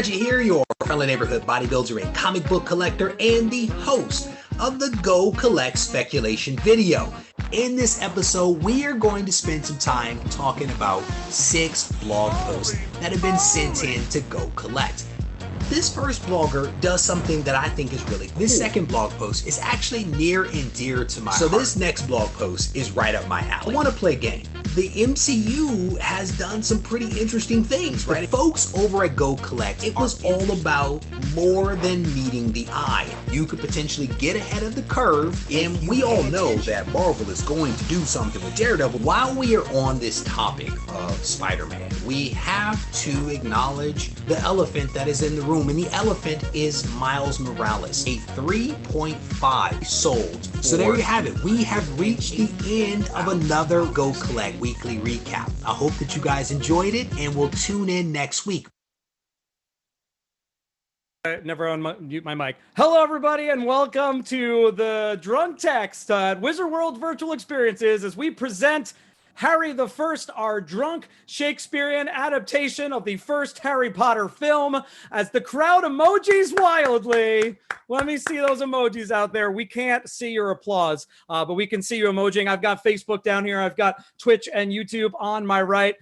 Reggie here, your friendly neighborhood bodybuilder and comic book collector and the host of the Go Collect Speculation video. In this episode, we are going to spend some time talking about 6 blog posts that have been sent in to Go Collect. This first blogger does something that I think is really cool. This second blog post is actually near and dear to my heart. So this next blog post is right up my alley. I want to play a game. The MCU has done some pretty interesting things, right? The folks over at Go Collect, it was all about more than meeting the eye. You could potentially get ahead of the curve, and we all know that Marvel is going to do something with Daredevil. While we are on this topic of Spider-Man, we have to acknowledge the elephant that is in the room, and the elephant is Miles Morales, a 3.5 sold. So there you have it. We have reached the end of another Go Collect weekly recap. I hope that you guys enjoyed it, and we'll tune in next week. Never unmute my mic. Hello, everybody, and welcome to the Drunk Text at Wizard World Virtual Experiences as we present Harry the First, our drunk Shakespearean adaptation of the first Harry Potter film, as the crowd emojis wildly. Let me see those emojis out there. We can't see your applause, but we can see you emojing. I've got Facebook down here. I've got Twitch and YouTube on my right.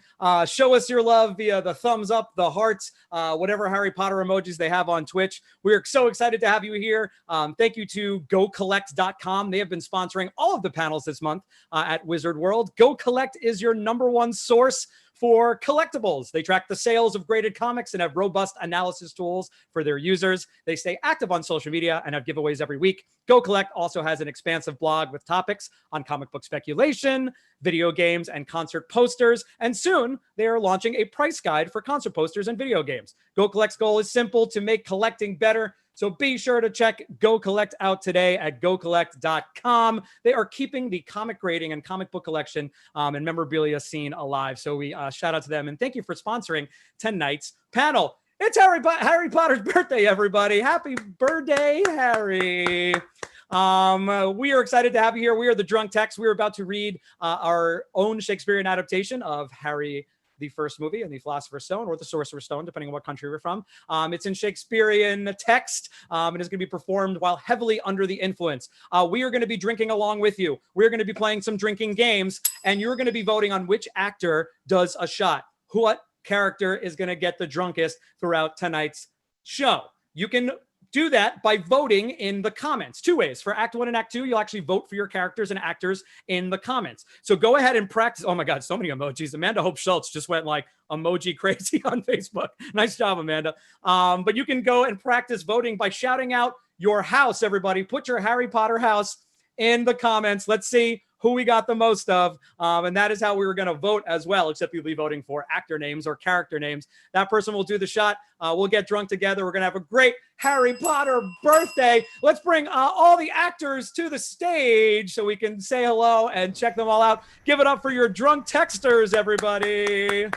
Show us your love via the thumbs up, the hearts, whatever Harry Potter emojis they have on Twitch. We're so excited to have you here. Thank you to GoCollect.com. They have been sponsoring all of the panels this month at Wizard World. Go Collect is your #1 source for collectibles. They track the sales of graded comics and have robust analysis tools for their users. They stay active on social media and have giveaways every week. Go Collect also has an expansive blog with topics on comic book speculation, video games, and concert posters. And soon they are launching a price guide for concert posters and video games. Go Collect's goal is simple: to make collecting better. So be sure to check Go Collect out today at GoCollect.com. They are keeping the comic grading and comic book collection and memorabilia scene alive. So we shout out to them, and thank you for sponsoring tonight's panel. It's Harry Potter's birthday, everybody. Happy birthday, Harry. We are excited to have you here. We are the Drunk Text. We're about to read our own Shakespearean adaptation of Harry the First movie and the Philosopher's Stone, or the Sorcerer's Stone, depending on what country we're from. It's in Shakespearean text, and is going to be performed while heavily under the influence. We are going to be drinking along with you. We're going to be playing some drinking games, and you're going to be voting on which actor does a shot. What character is going to get the drunkest throughout tonight's show? You can do that by voting in the comments. 2 ways. For Act 1 and Act 2, you'll actually vote for your characters and actors in the comments. So go ahead and practice. Oh my God, so many emojis. Amanda Hope Schultz just went like emoji crazy on Facebook. Nice job, Amanda. But you can go and practice voting by shouting out your house, everybody. Put your Harry Potter house in the comments. Let's see who we got the most of. And that is how we were going to vote as well, except you'll be voting for actor names or character names. That person will do the shot. We'll get drunk together. We're going to have a great Harry Potter birthday. Let's bring all the actors to the stage so we can say hello and check them all out. Give it up for your drunk texters, everybody.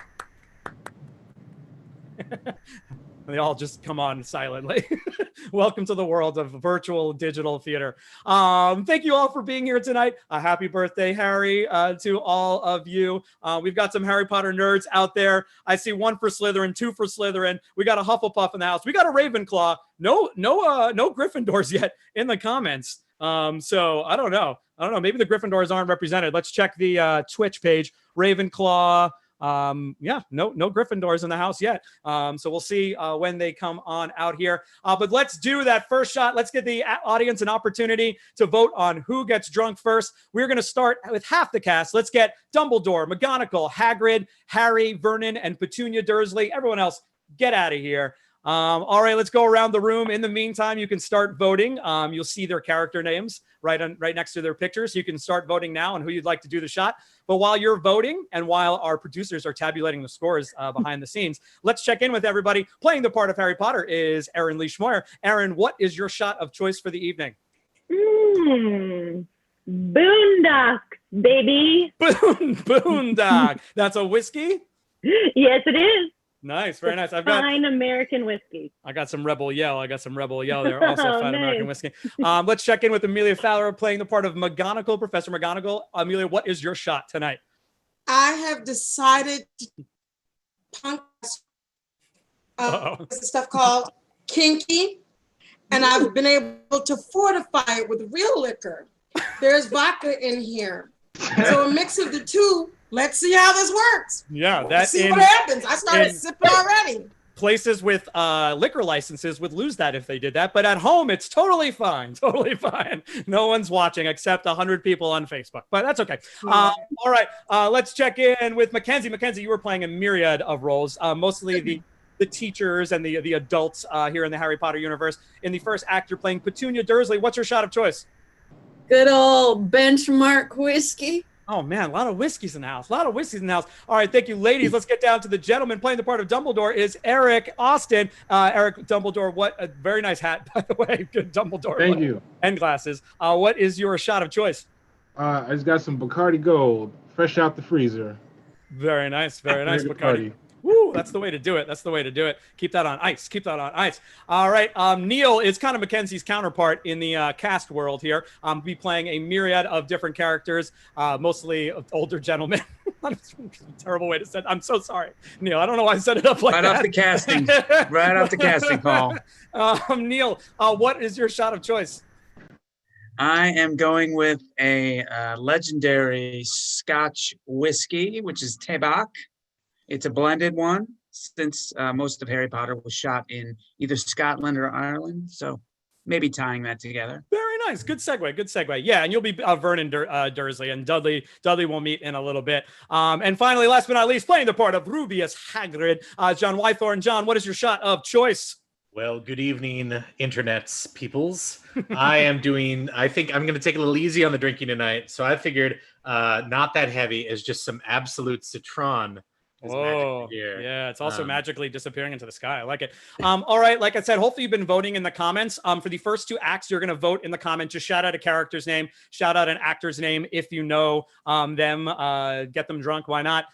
They all just come on silently. Welcome to the world of virtual digital theater. Thank you all for being here tonight. Happy birthday, Harry, to all of you. We've got some Harry Potter nerds out there. I see 1 for Slytherin, 2 for Slytherin. We got a Hufflepuff in the house. We got a Ravenclaw. No Gryffindors yet in the comments. So I don't know. Maybe the Gryffindors aren't represented. Let's check the Twitch page. Ravenclaw. No Gryffindors in the house yet. So we'll see when they come on out here. But let's do that first shot. Let's give the audience an opportunity to vote on who gets drunk first. We're going to start with half the cast. Let's get Dumbledore, McGonagall, Hagrid, Harry, Vernon, and Petunia Dursley. Everyone else, get out of here. All right, let's go around the room. In the meantime, you can start voting. You'll see their character names right next to their pictures. You can start voting now on who you'd like to do the shot. But while you're voting and while our producers are tabulating the scores behind the scenes, let's check in with everybody. Playing the part of Harry Potter is Erin Lee Schmoyer. Erin, what is your shot of choice for the evening? Boondock, baby. Boondock. That's a whiskey? Yes, it is. Nice, very nice. Fine American whiskey. I got some Rebel Yell. They're also fine American whiskey. Let's check in with Amelia Fowler playing the part of McGonagall, Professor McGonagall. Amelia, what is your shot tonight? I have decided to punk Uh-oh. There's stuff called kinky, and I've been able to fortify it with real liquor. There's vodka in here. So a mix of the two. Let's see how this works. Yeah, Let's see what happens. I started sipping already. Places with liquor licenses would lose that if they did that, but at home it's totally fine. No one's watching except 100 people on Facebook, but that's okay. All right, let's check in with Mackenzie. Mackenzie, you were playing a myriad of roles, mostly the teachers and the adults here in the Harry Potter universe. In the first act, you're playing Petunia Dursley. What's your shot of choice? Good old benchmark whiskey. Oh, man, a lot of whiskeys in the house. All right, thank you, ladies. Let's get down to the gentleman. Playing the part of Dumbledore is Eric Austin. Eric Dumbledore, what a very nice hat, by the way. Good Dumbledore. Thank you. And glasses. What is your shot of choice? I just got some Bacardi Gold, fresh out the freezer. Very nice, Bacardi. Woo, that's the way to do it. Keep that on ice. All right, Neil is kind of Mackenzie's counterpart in the cast world here. Be playing a myriad of different characters, mostly older gentlemen. Terrible way to say it. I'm so sorry, Neil. I don't know why I set it up like that. Right off the casting, Paul. Neil, what is your shot of choice? I am going with a legendary Scotch whiskey, which is Tabak. It's a blended one, since most of Harry Potter was shot in either Scotland or Ireland. So maybe tying that together. Very nice. Good segue. Yeah, and you'll be Vernon Dursley, and Dudley will meet in a little bit. And finally, last but not least, playing the part of Rubius Hagrid, John Wythorne. John, what is your shot of choice? Well, good evening, internet's peoples. I think I'm going to take it a little easy on the drinking tonight. So I figured not that heavy is just some absolute citron. Oh, yeah, it's also magically disappearing into the sky. I like it. All right, like I said, hopefully you've been voting in the comments. For the first two acts, you're going to vote in the comments. Just shout out a character's name, shout out an actor's name if you know them, get them drunk, why not?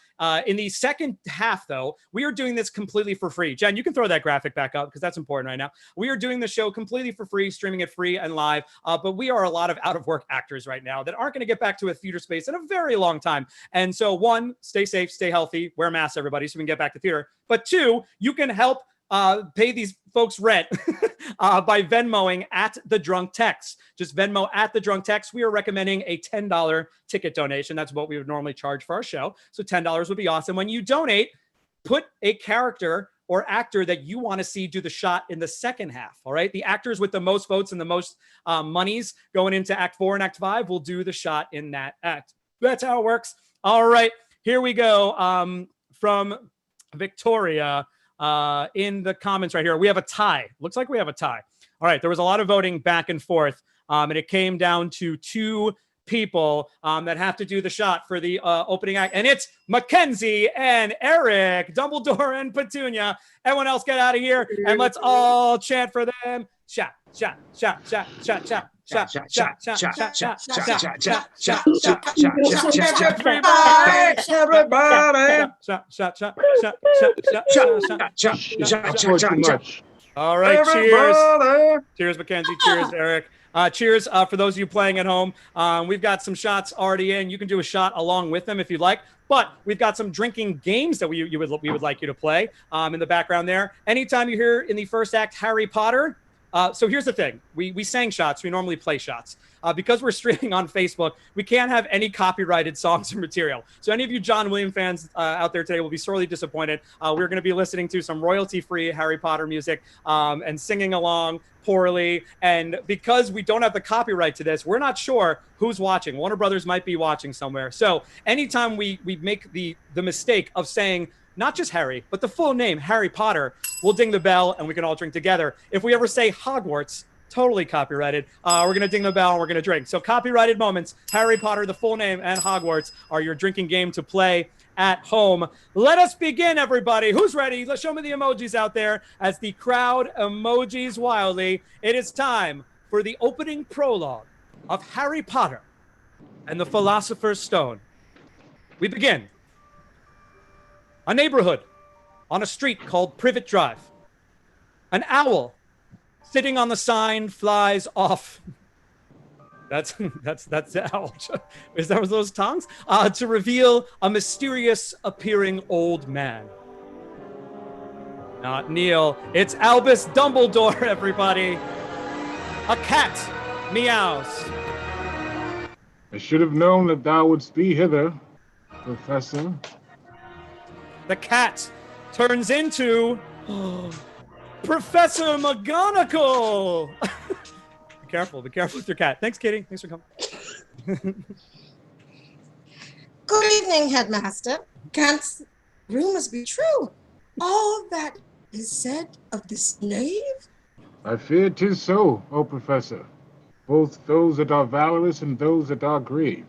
In the second half, though, we are doing this completely for free. Jen, you can throw that graphic back up because that's important right now. We are doing the show completely for free, streaming it free and live. But we are a lot of out-of-work actors right now that aren't going to get back to a theater space in a very long time. And so, one, stay safe, stay healthy, wear masks, everybody, so we can get back to theater. But two, you can help pay these folks rent by Venmoing at the Drunk Text. Just Venmo at the Drunk Text. We are recommending a $10 ticket donation. That's what we would normally charge for our show. So $10 would be awesome. When you donate, put a character or actor that you want to see do the shot in the second half. All right. The actors with the most votes and the most monies going into Act 4 and Act 5 will do the shot in that act. That's how it works. All right. Here we go. From Victoria. In the comments right here, we have a tie. Looks like we have a tie. All right, there was a lot of voting back and forth, and it came down to two people that have to do the shot for the opening act, and it's Mackenzie and Eric, Dumbledore and Petunia. Everyone else get out of here, and let's all chant for them. Shot, shot, shot, shot, shot, shot. Shot, shot, shot, shot, shot, shot, shot, shot, shot, shot, shot, shot. All right, cheers. Cheers, Mackenzie. Cheers, Eric. Cheers for those of you playing at home. We've got some shots already in. You can do a shot along with them if you'd like. But we've got some drinking games that we would like you to play in the background there. Anytime you hear in the first act Harry Potter. So here's the thing. We sang shots. We normally play shots. Because we're streaming on Facebook, we can't have any copyrighted songs or material. So any of you John Williams fans out there today will be sorely disappointed. We're going to be listening to some royalty-free Harry Potter music and singing along poorly. And because we don't have the copyright to this, we're not sure who's watching. Warner Brothers might be watching somewhere. So anytime we make the mistake of saying not just Harry, but the full name, Harry Potter, we'll ding the bell and we can all drink together. If we ever say Hogwarts, totally copyrighted, we're going to ding the bell and we're going to drink. So copyrighted moments, Harry Potter, the full name, and Hogwarts are your drinking game to play at home. Let us begin, everybody. Who's ready? Let's show me the emojis out there as the crowd emojis wildly. It is time for the opening prologue of Harry Potter and the Philosopher's Stone. We begin. A neighborhood on a street called Privet Drive. An owl sitting on the sign flies off. That's the owl. Is that those tongues? To reveal a mysterious appearing old man. Not Neil. It's Albus Dumbledore, everybody. A cat meows. I should have known that thou wouldst be hither, Professor. The cat turns into Professor McGonagall. Be careful with your cat. Thanks, Kitty. Thanks for coming. Good evening, Headmaster. Can't rumors be true? All that is said of this knave? I fear 'tis so, O Professor. Both those that are valorous and those that are grave.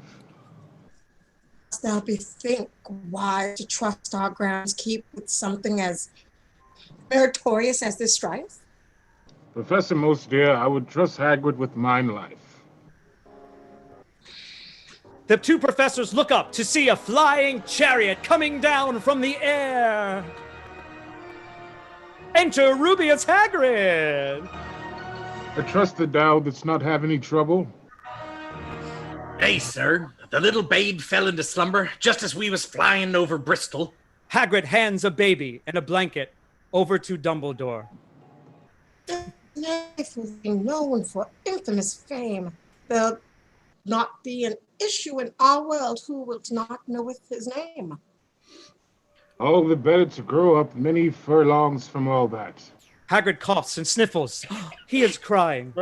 Must thou bethink why to trust our grounds keep with something as meritorious as this strife? Professor, most dear, I would trust Hagrid with mine life. The two professors look up to see a flying chariot coming down from the air. Enter Rubius Hagrid. I trust that thou didst not have any trouble. Hey, sir. The little babe fell into slumber just as we was flying over Bristol. Hagrid hands a baby and a blanket over to Dumbledore. The knave will be known for infamous fame. There'll not be an issue in our world who will not knoweth his name. All the better to grow up many furlongs from all that. Hagrid coughs and sniffles. He is crying.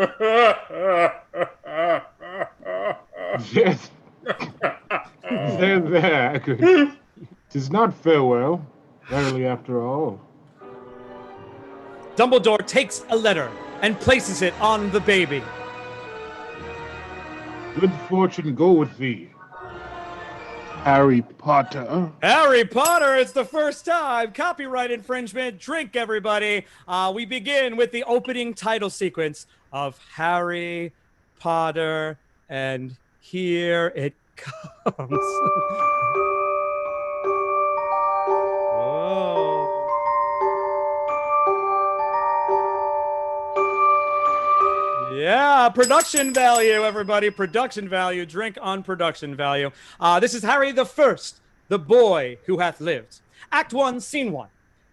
Yes. There, Hagrid. 'Tis not farewell, verily after all. Dumbledore takes a letter and places it on the baby. Good fortune go with thee, Harry Potter. Harry Potter, it's the first time. Copyright infringement. Drink, everybody. We begin with the opening title sequence of Harry Potter, and here it comes. Whoa. Yeah, production value, everybody. Production value. Drink on production value. This is Harry the First, the Boy Who Hath Lived. Act 1, Scene 1.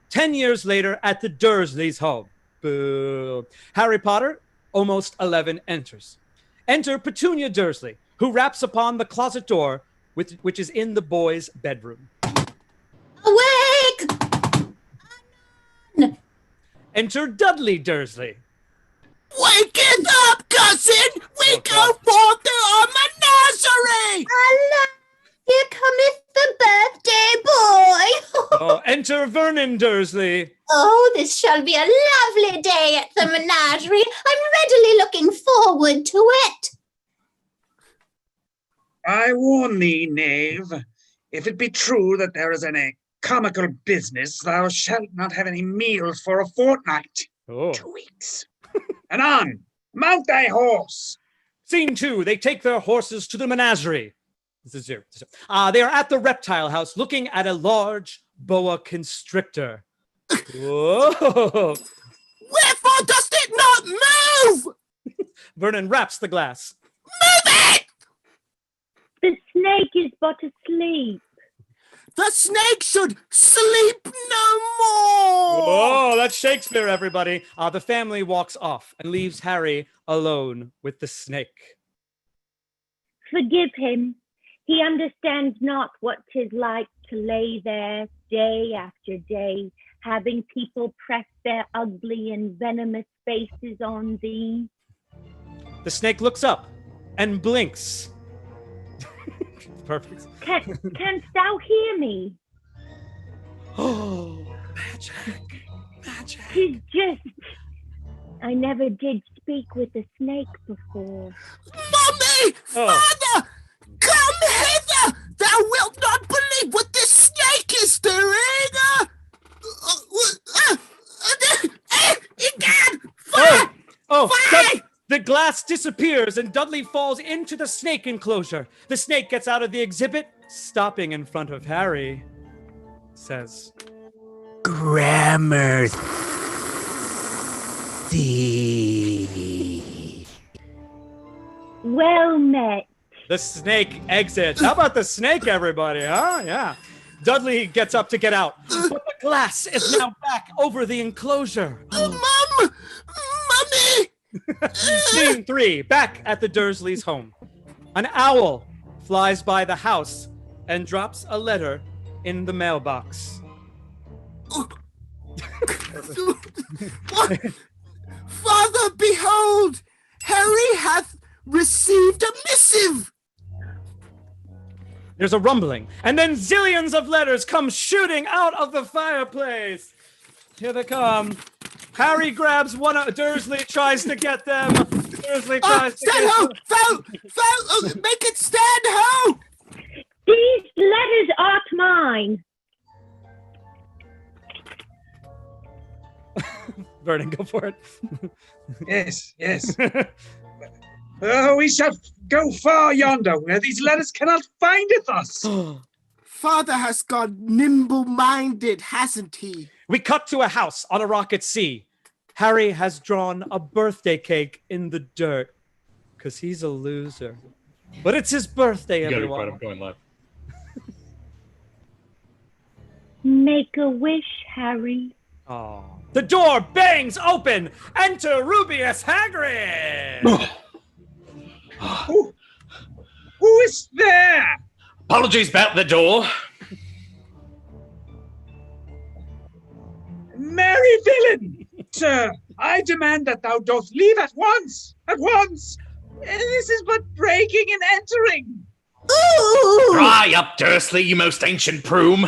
10 years later at the Dursleys' home. Boo. Harry Potter, almost 11, enters. Enter Petunia Dursley, who raps upon the closet door, which is in the boy's bedroom. Awake! Enter Dudley Dursley. Wake it up, cousin! We go forth to our menagerie! Allah, here cometh the birthday boy! Enter Vernon Dursley. Oh, this shall be a lovely day at the menagerie. I'm readily looking forward to it. I warn thee, knave, if it be true that there is any comical business, thou shalt not have any meals for a fortnight. 2 weeks. And on, mount thy horse. Scene 2, they take their horses to the menagerie. This is zero. They are at the reptile house looking at a large boa constrictor. Whoa. Wherefore dost it not move? Vernon raps the glass. Move it! The snake is but asleep. The snake should sleep no more! Oh, that's Shakespeare, everybody. The family walks off and leaves Harry alone with the snake. Forgive him. He understands not what 'tis like to lay there day after day, having people press their ugly and venomous faces on thee. The snake looks up and blinks. Perfect. Canst thou hear me? Oh, magic. Magic. 'Tis just... I never did speak with a snake before. Mummy! Father! Come hither! Thou wilt not believe what this snake is doing! Egad! Fire! Fire! The glass disappears and Dudley falls into the snake enclosure. The snake gets out of the exhibit, stopping in front of Harry. Says, Gramercy. Well met. The snake exits. How about the snake, everybody? Huh? Yeah. Dudley gets up to get out, but the glass is now back over the enclosure. Mom! Mommy! Scene 3, back at the Dursleys' home. An owl flies by the house and drops a letter in the mailbox. Father, behold! Harry hath received a missive! There's a rumbling, and then zillions of letters come shooting out of the fireplace. Here they come. Harry grabs one of Dursley, tries to get them. Dursley tries to stand get ho! them. Foul! Make it stand ho! These letters aren't mine. Vernon, go for it. Yes. We shall go far yonder, where these letters cannot findeth us. Father has gone nimble-minded, hasn't he? We cut to a house on a rock at sea. Harry has drawn a birthday cake in the dirt because he's a loser. But it's his birthday, You gotta be everyone. proud of going live. Make a wish, Harry. Oh. The door bangs open. Enter Rubius Hagrid. Who is there? Apologies about the door. Merry villain! Sir, I demand that thou dost leave at once! At once! This is but breaking and entering! Ooh! Dry up, Dursley, you most ancient broom.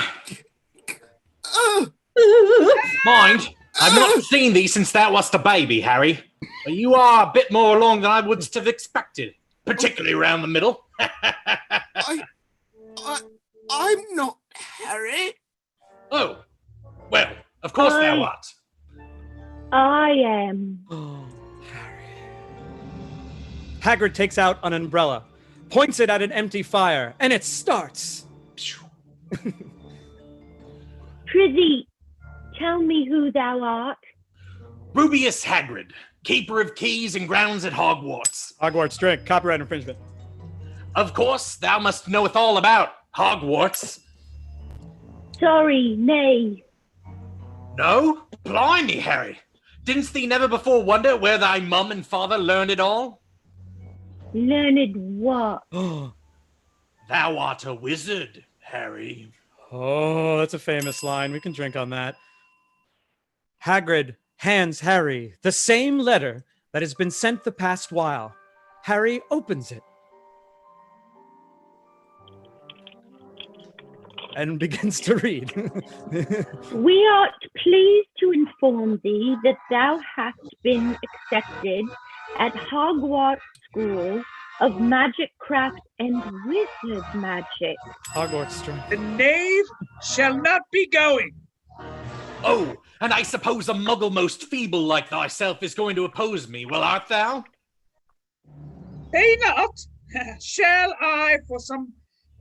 Mind, I've not seen thee since thou wast a baby, Harry. But you are a bit more along than I would have expected, particularly around the middle. I'm not Harry. Oh, well, of course thou art. I am. Oh, Harry. Hagrid takes out an umbrella, points it at an empty fire, and it starts. Prithee, tell me who thou art. Rubius Hagrid, keeper of keys and grounds at Hogwarts. Hogwarts drink, copyright infringement. Of course, thou must knoweth all about Hogwarts. Sorry, nay. No? Blimey, Harry. Didn't thee never before wonder where thy mum and father learned it all? Learned what? Oh, Thou art a wizard, Harry. that's a famous line. We can drink on that. Hagrid hands Harry the same letter that has been sent the past while. Harry opens it and begins to read. We are pleased to inform thee that thou hast been accepted at Hogwarts School of Magic Craft and Wizard Magic. Hogwarts drink. The knave shall not be going. Oh, and I suppose a muggle most feeble like thyself is going to oppose me, well art thou? Say not. Shall I, for some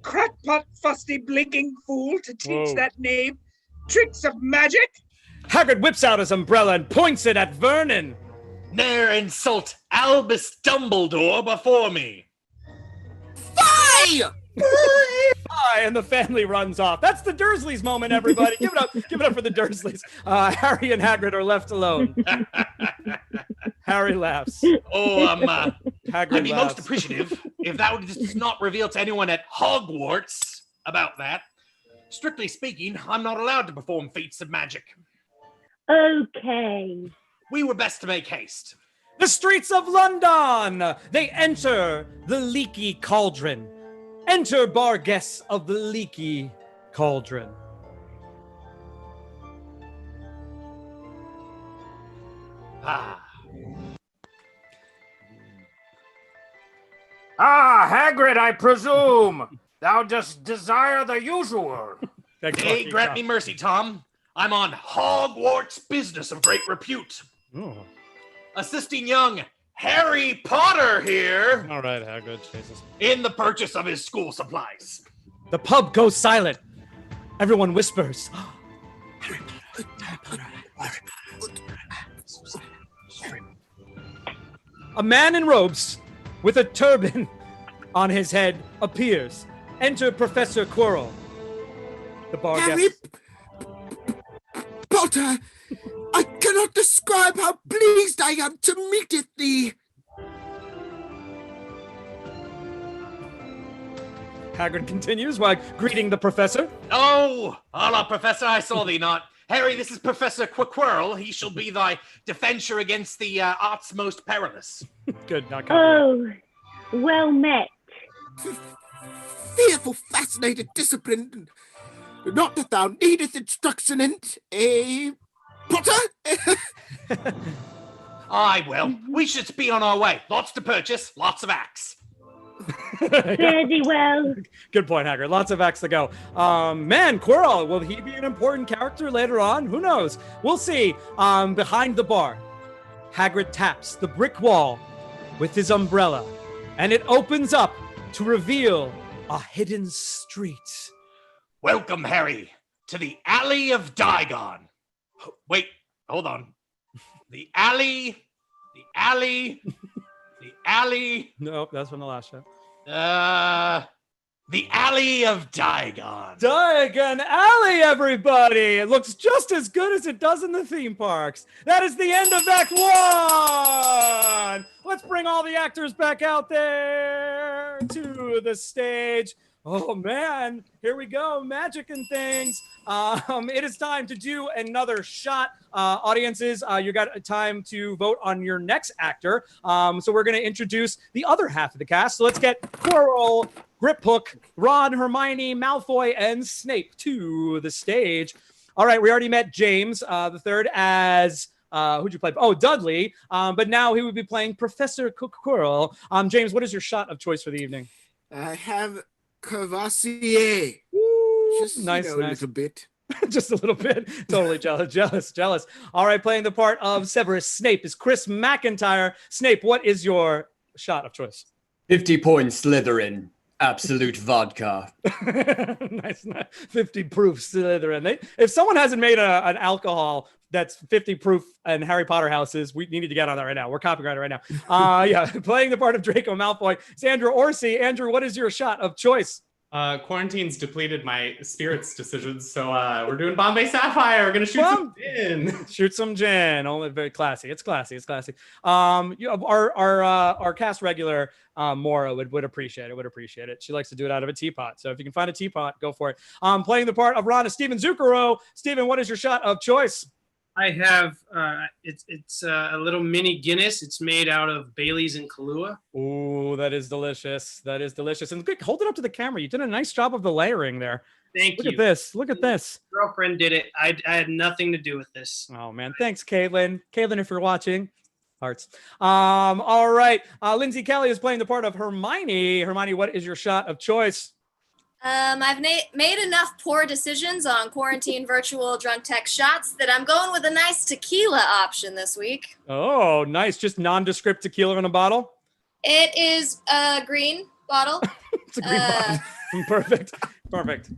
crackpot, fusty, blinking fool, to teach that knave tricks of magic? Hagrid whips out his umbrella and points it at Vernon. Ne'er insult Albus Dumbledore before me. Fie! And the family runs off. That's the Dursleys moment, everybody. Give it up. Give it up for the Dursleys. Harry and Hagrid are left alone. Harry laughs. Oh, Hagrid I'd be laughs. most appreciative if thou didst not reveal to anyone at Hogwarts about that. Strictly speaking, I'm not allowed to perform feats of magic. Okay. We were best to make haste. The streets of London. They enter the Leaky Cauldron. Enter bar guests of the Leaky Cauldron. Hagrid, I presume. Thou dost desire the usual. Hey, grant me mercy, Tom. I'm on Hogwarts business of great repute. Assisting young Harry Potter here. All right, Hagrid. Jesus. In the purchase of his school supplies. The pub goes silent. Everyone whispers. Harry Potter, Harry Potter, Harry Potter. A man in robes with a turban on his head appears. Enter Professor Quirrell. The bar Harry guests. Potter, I cannot describe how pleased I am to meet thee. Hagrid continues while greeting the professor. Oh, hola, Professor, I saw thee not. Harry, this is Professor Quirrell. He shall be thy defender against the arts most perilous. Good, not Oh, well met. Fearful, fascinated, disciplined. Not that thou needest instruction in Potter? Aye, well, we should be on our way. Lots to purchase, lots of acts. Very well. Good point, Hagrid. Lots of acts to go. Man, Quirrell, will he be an important character later on? Who knows? We'll see. Behind the bar, Hagrid taps the brick wall with his umbrella, and it opens up to reveal a hidden street. Welcome, Harry, to the Alley of Diagon. Wait, hold on. The alley. Nope, that's from the last show. The Alley of Diagon. Diagon Alley, everybody! It looks just as good as it does in the theme parks. That is the end of Act 1! Let's bring all the actors back out there to the stage. Oh man, here we go, magic and things. It is time to do another shot. Audiences, you got time to vote on your next actor. So we're going to introduce the other half of the cast. So let's get Quirrell, Griphook, Ron, Hermione, Malfoy, and Snape to the stage. All right, we already met James the third as who'd you play? Oh, Dudley. But now he would be playing Professor Quirrell. James, what is your shot of choice for the evening? I have Cavassier. Just nice. a little bit. Just a little bit. Totally jealous. All right, playing the part of Severus Snape is Chris McIntyre. Snape, what is your shot of choice? 50 points Slytherin. Absolute vodka. Nice. 50 proof Slytherin. If someone hasn't made an alcohol that's 50 proof and Harry Potter houses, we need to get on that right now. We're copyrighted right now. Yeah, playing the part of Draco Malfoy is Andrew Orsi. Andrew, what is your shot of choice? Quarantine's depleted my spirits decisions, so we're doing Bombay Sapphire. We're gonna shoot some gin. Shoot some gin. Only very classy. It's classy. Our cast regular Maura would appreciate it. She likes to do it out of a teapot. So if you can find a teapot, go for it. Playing the part of Ron is Steven Zucchero. Steven, what is your shot of choice? I have it's a little mini Guinness. It's made out of Bailey's and Kahlua. Ooh, that is delicious. And good, hold it up to the camera. You did a nice job of the layering there. Thank you. Look at this. Girlfriend did it. I had nothing to do with this. Oh man, thanks, Caitlin. Caitlin, if you're watching, hearts. All right. Lindsay Kelly is playing the part of Hermione. Hermione, what is your shot of choice? I've made enough poor decisions on quarantine virtual drunk tech shots that I'm going with a nice tequila option this week. Oh, nice. Just nondescript tequila in a bottle? It is a green bottle. It's a green bottle. Perfect.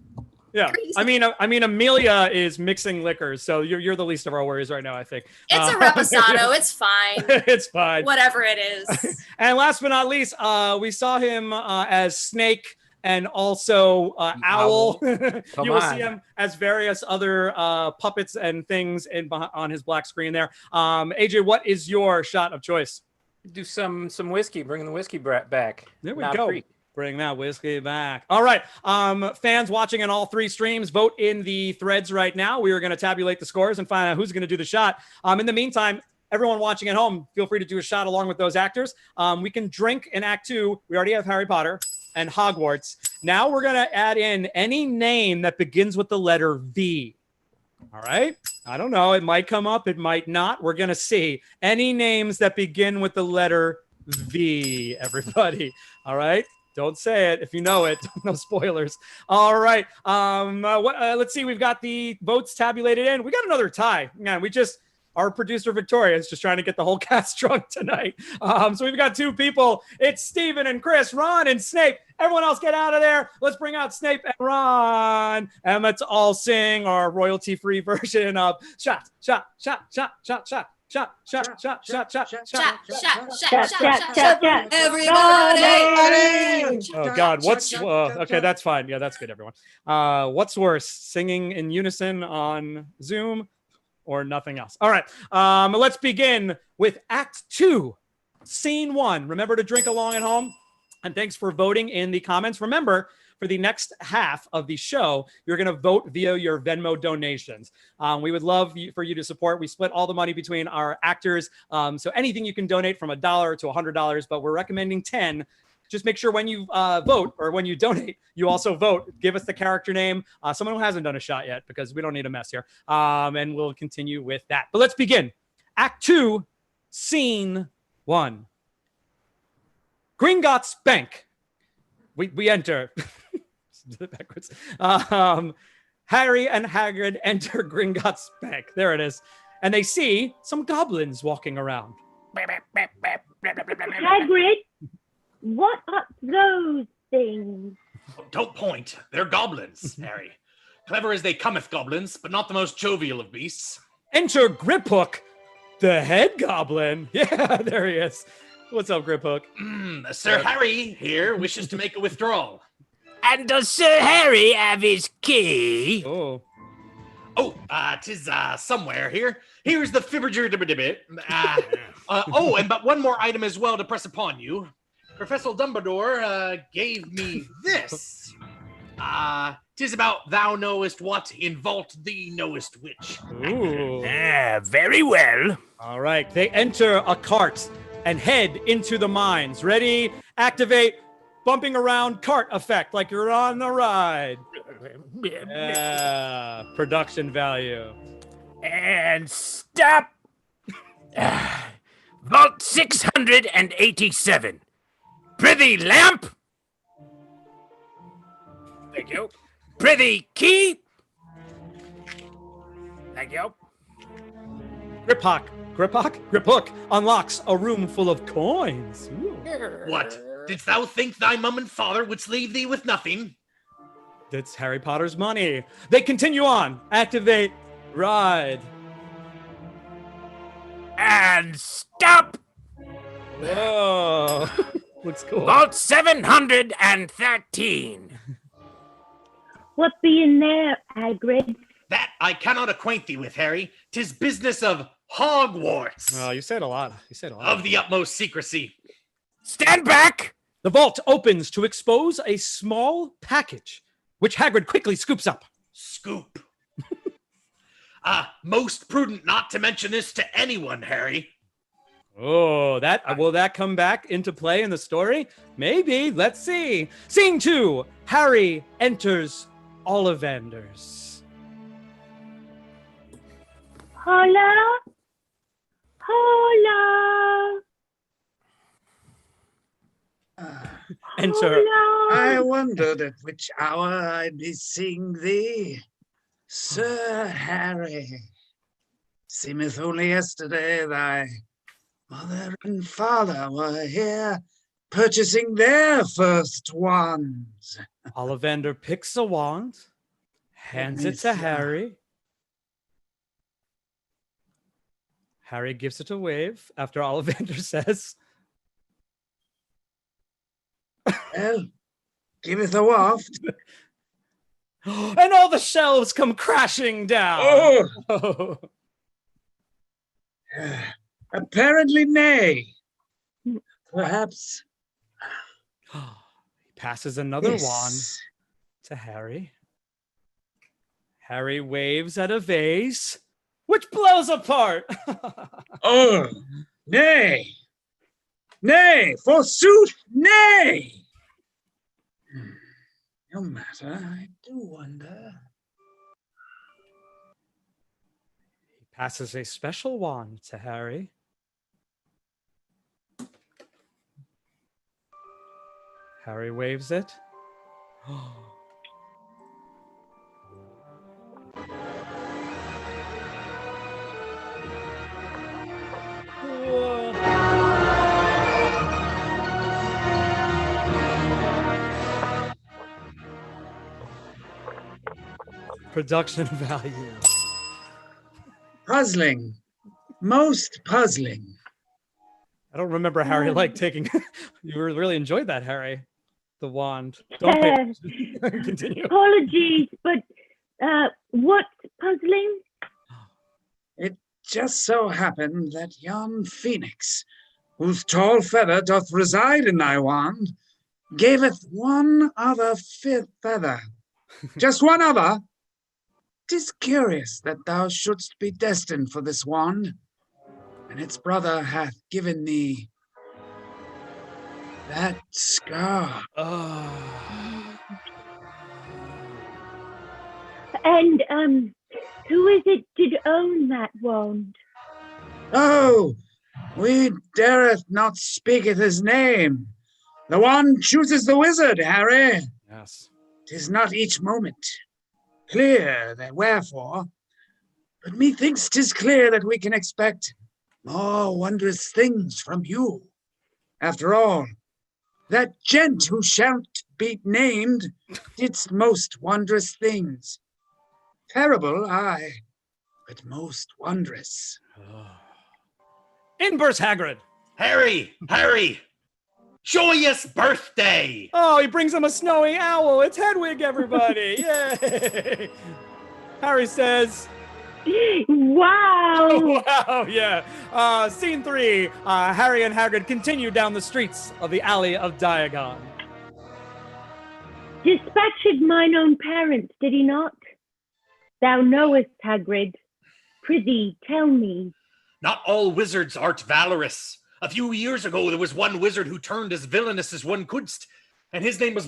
Yeah. I mean, Amelia is mixing liquors, so you're the least of our worries right now, I think. It's a reposado. It's fine. It's fine. Whatever it is. And last but not least, we saw him as Snake and also Owl. You will see him as various other puppets and things on his black screen there. AJ, what is your shot of choice? Do some whiskey, bring the whiskey back. There we go. Bring that whiskey back. All right. Fans watching on all three streams, vote in the threads right now. We are going to tabulate the scores and find out who's going to do the shot. In the meantime, everyone watching at home, feel free to do a shot along with those actors. We can drink in Act 2. We already have Harry Potter and Hogwarts. Now we're going to add in any name that begins with the letter V. All right. I don't know. It might come up. It might not. We're going to see any names that begin with the letter V, everybody. All right. Don't say it if you know it. No spoilers. All right. Let's see. We've got the votes tabulated in. We got another tie. Man, our producer Victoria is just trying to get the whole cast drunk tonight. So we've got two people. It's Steven and Chris, Ron and Snape. Everyone else get out of there. Let's bring out Snape and Ron. And let's all sing our royalty-free version of shot, shot, shot, shot, shot, shot. Shot. Everybody. Oh God, okay, that's fine. Yeah, that's good, everyone. What's worse, singing in unison on Zoom or nothing else? All right, let's begin with Act 2, Scene 1. Remember to drink along at home, and thanks for voting in the comments. Remember, for the next half of the show, you're going to vote via your Venmo donations. We would love for you to support. We split all the money between our actors. So anything you can donate from $1 to $100, but we're recommending 10. Just make sure when you vote or when you donate, you also vote. Give us the character name. Someone who hasn't done a shot yet, because we don't need a mess here. And we'll continue with that. But let's begin. Act 2, Scene 1. Gringotts Bank. We enter. Backwards. Harry and Hagrid enter Gringotts Bank. There it is. And they see some goblins walking around. Hagrid, what are those things? Don't point. They're goblins, Harry. Clever as they cometh, goblins, but not the most jovial of beasts. Enter Griphook, the head goblin. Yeah, there he is. What's up, Griphook? Sir Harry here wishes to make a withdrawal. And does Sir Harry have his key? Oh, 'tis somewhere here. Here's the fibberger. And but one more item as well to press upon you. Professor Dumbledore gave me this. 'Tis about thou knowest what, in vault thee knowest which. Ooh. Very well. All right, they enter a cart and head into the mines. Ready? Activate bumping around cart effect like you're on the ride. Yeah, production value. And stop. Vault 687. Prithee, lamp. Thank you. Prithee, key. Thank you. Griphook unlocks a room full of coins. Ooh. What? Didst thou think thy mum and father wouldst leave thee with nothing? That's Harry Potter's money. They continue on. Activate ride. And stop. Whoa. Looks cool. Vault 713. What be in there, Hagrid? That I cannot acquaint thee with, Harry. 'Tis business of Hogwarts. Oh, you said a lot. Of the utmost secrecy. Stand back. The vault opens to expose a small package, which Hagrid quickly scoops up. Scoop. Most prudent not to mention this to anyone, Harry. Oh, will that come back into play in the story? Maybe. Let's see. Scene 2. Harry enters Ollivanders. Holla? Holla? Enter. I wondered at which hour I'd be seeing thee, Sir Harry. Seemeth only yesterday thy mother and father were here purchasing their first wands. Ollivander picks a wand, hands it to Harry. Harry gives it a wave after Ollivander says, Well, giveth a waft. And all the shelves come crashing down. Oh. Apparently, nay. Perhaps. He passes another wand to Harry. Harry waves at a vase, which blows apart. Oh, nay. Nay, forsooth, nay. No matter, I do wonder. He passes a special wand to Harry. Harry waves it. Production value. Puzzling. most puzzling. I don't remember Harry taking. You really enjoyed that, Harry. The wand. Don't pay. Continue. Apologies, but what's puzzling? It just so happened that yon phoenix, whose tall feather doth reside in thy wand, gaveth one other feather. Just one other. 'Tis curious that thou shouldst be destined for this wand, and its brother hath given thee that scar. And who is it did own that wand? Oh, we dareth not speaketh his name. The wand chooses the wizard, Harry. Yes. 'Tis not each moment clear that wherefore, but methinks 'tis clear that we can expect more wondrous things from you. After all, that gent who shan't be named didst most wondrous things. Terrible, aye, but most wondrous. In bursts Hagrid. Harry! Joyous birthday! Oh, he brings him a snowy owl. It's Hedwig, everybody. Yay! Harry says, wow. Oh, wow, yeah. Scene 3. Harry and Hagrid continue down the streets of the Alley of Diagon. Dispatched mine own parents, did he not? Thou knowest, Hagrid. Prithee, tell me. Not all wizards art valorous. A few years ago, there was one wizard who turned as villainous as one couldst, and his name was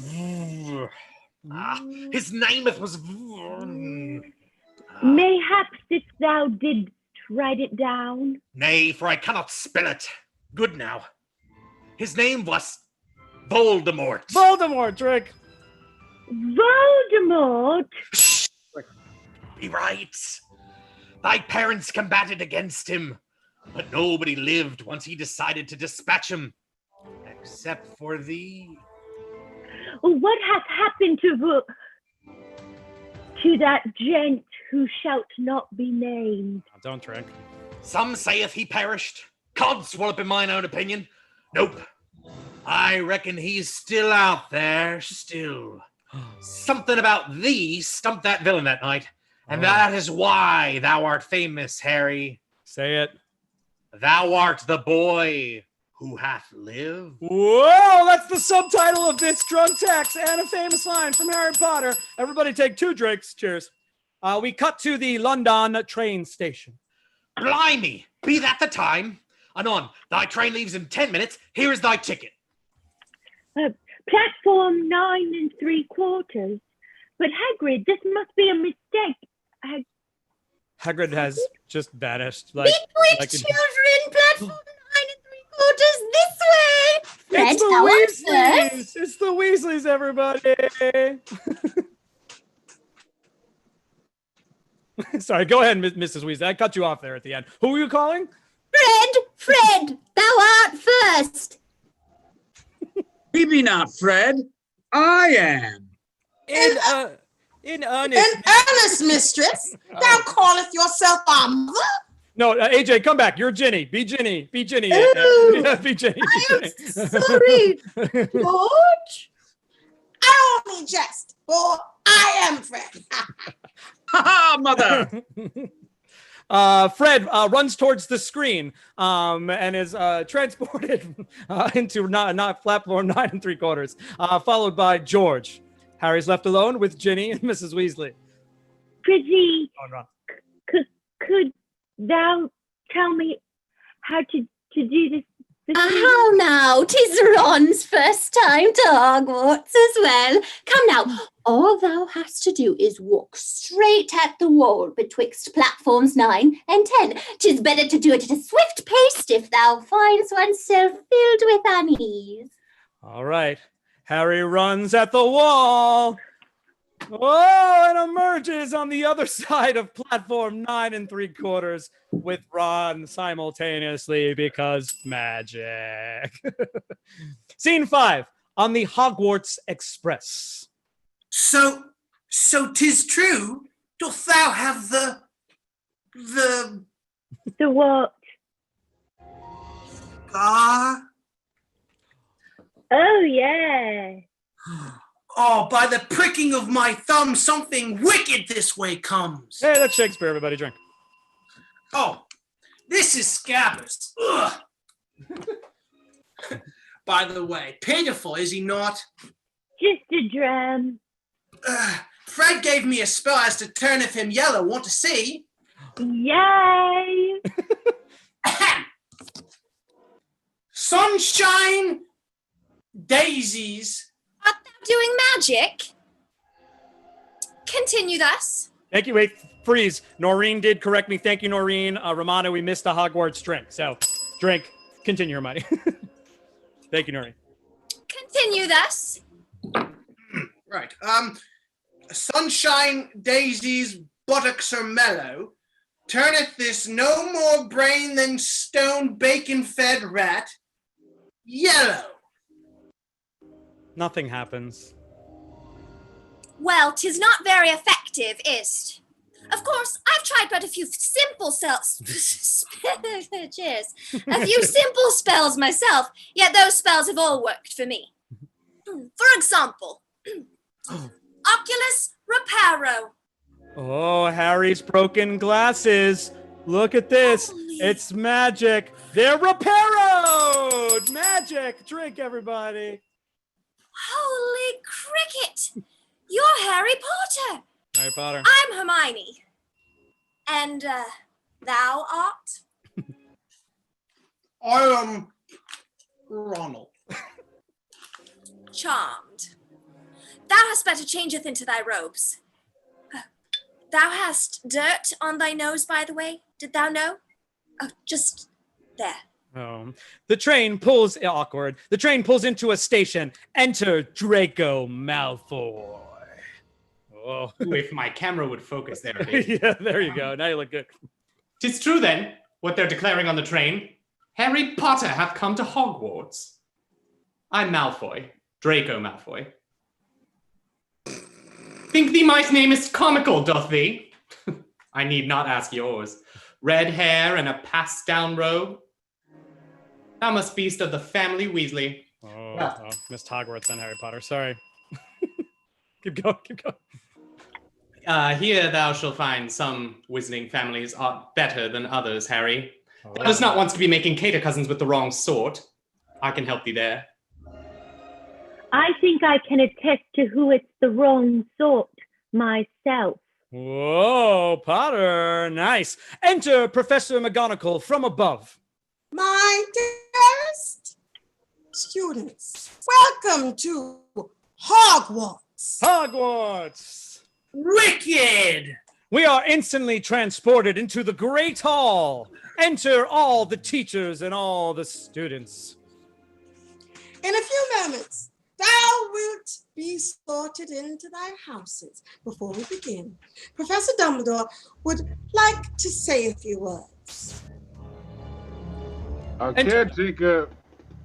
his nameth was Mayhaps if thou didst write it down. Nay, for I cannot spell it. Good now. His name was Voldemort. Voldemort, Trick. Voldemort? Be right. Thy parents combated against him, but nobody lived once he decided to dispatch him, except for thee. What hath happened to that gent who shalt not be named? Don't drink. Some saith he perished. Codswallop in mine own opinion. Nope. I reckon he's still out there, still. Something about thee stumped that villain that night, and that is why thou art famous, Harry. Say it. Thou art the boy who hath lived. Whoa, that's the subtitle of this drunk text and a famous line from Harry Potter. Everybody take 2 drinks. Cheers. We cut to the London train station. Blimey, be that the time? Anon, thy train leaves in 10 minutes. Here is thy ticket. Platform 9 3/4. But Hagrid, this must be a mistake. Hagrid has just vanished. Be quick, children! Platform 9 3/4 this way! Fred, It's the Weasleys! It's the Weasleys, everybody! Sorry, go ahead, Mrs. Weasley. I cut you off there at the end. Who are you calling? Fred, thou art first. Be me not, Fred. I am. In earnest, mistress, thou calleth yourself our mother? No, AJ, come back. You're Ginny. Be Ginny. Be Ginny. Oh, be Ginny. I am sorry, George. I only jest, for I am Fred. Ha ha, mother. Fred runs towards the screen and is transported into not platform 9 3/4, followed by George. Harry's left alone with Ginny and Mrs. Weasley. Prithee, could thou tell me how to do this? How now? 'Tis Ron's first time to Hogwarts as well. Come now, all thou hast to do is walk straight at the wall betwixt platforms 9 and 10. 'Tis better to do it at a swift pace if thou finds oneself filled with unease. All right. Harry runs at the wall. Oh, and emerges on the other side of platform 9 3/4 with Ron simultaneously because magic. Scene 5 on the Hogwarts Express. So 'tis true. Doth thou have the what? Gar? Oh, yeah. Oh, by the pricking of my thumb, something wicked this way comes. Hey, that's Shakespeare, everybody drink. Oh, this is Scabbers. Ugh. By the way, pitiful, is he not? Just a dram. Fred gave me a spell as to turneth him yellow. Want to see? Yay! Sunshine, daisies. Art thou doing magic? Continue thus. Thank you. Wait, freeze. Noreen did correct me. Thank you, Noreen. Romana, we missed the Hogwarts drink. So, drink. Continue, Hermione. Thank you, Noreen. Continue thus. Right. Sunshine, daisies, buttocks are mellow. Turneth this no more brain than stone bacon-fed rat yellow. Nothing happens. Well, 'tis not very effective, is't? Of course, I've tried but a few simple cheers. A few simple spells myself, yet those spells have all worked for me. For example, Oculus Reparo. Oh, Harry's broken glasses. Look at this. Holy. It's magic. They're repaired. Magic. Drink, everybody. Holy cricket! You're Harry Potter. Harry Potter. I'm Hermione. And, thou art? I am Ronald. Charmed. Thou hast better changeth into thy robes. Thou hast dirt on thy nose, by the way. Did thou know? Oh, just there. Oh. The train pulls awkward. The train pulls into a station. Enter Draco Malfoy. Oh. Ooh, if my camera would focus there. Baby. Yeah, there you go. Now you look good. 'Tis true then, what they're declaring on the train. Harry Potter hath come to Hogwarts. I'm Malfoy, Draco Malfoy. Think thee my name is comical, doth thee? I need not ask yours. Red hair and a passed-down robe. Thou must beest of the family Weasley. Oh, missed Hogwarts then, Harry Potter. Sorry. Keep going. Here thou shalt find some wizarding families are better than others, Harry. Thou dost not want to be making cater cousins with the wrong sort. I can help thee there. I think I can attest to who it's the wrong sort myself. Whoa, Potter. Nice. Enter Professor McGonagall from above. My dearest students, welcome to Hogwarts. Hogwarts. Wicked! We are instantly transported into the Great Hall. Enter all the teachers and all the students. In a few moments, thou wilt be sorted into thy houses. Before we begin, Professor Dumbledore would like to say a few words. Our caretaker,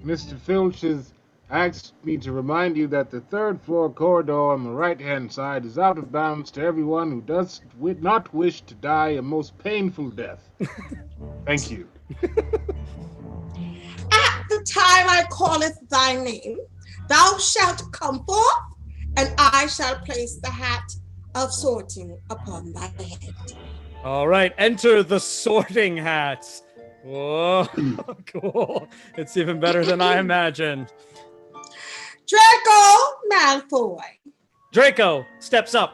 Mr. Filch, has asked me to remind you that the third floor corridor on the right-hand side is out of bounds to everyone who does not wish to die a most painful death. Thank you. At the time I calleth thy name, thou shalt come forth, and I shall place the hat of sorting upon thy head. All right, enter the sorting hat. Whoa, cool. It's even better than I imagined. Draco Malfoy. Draco steps up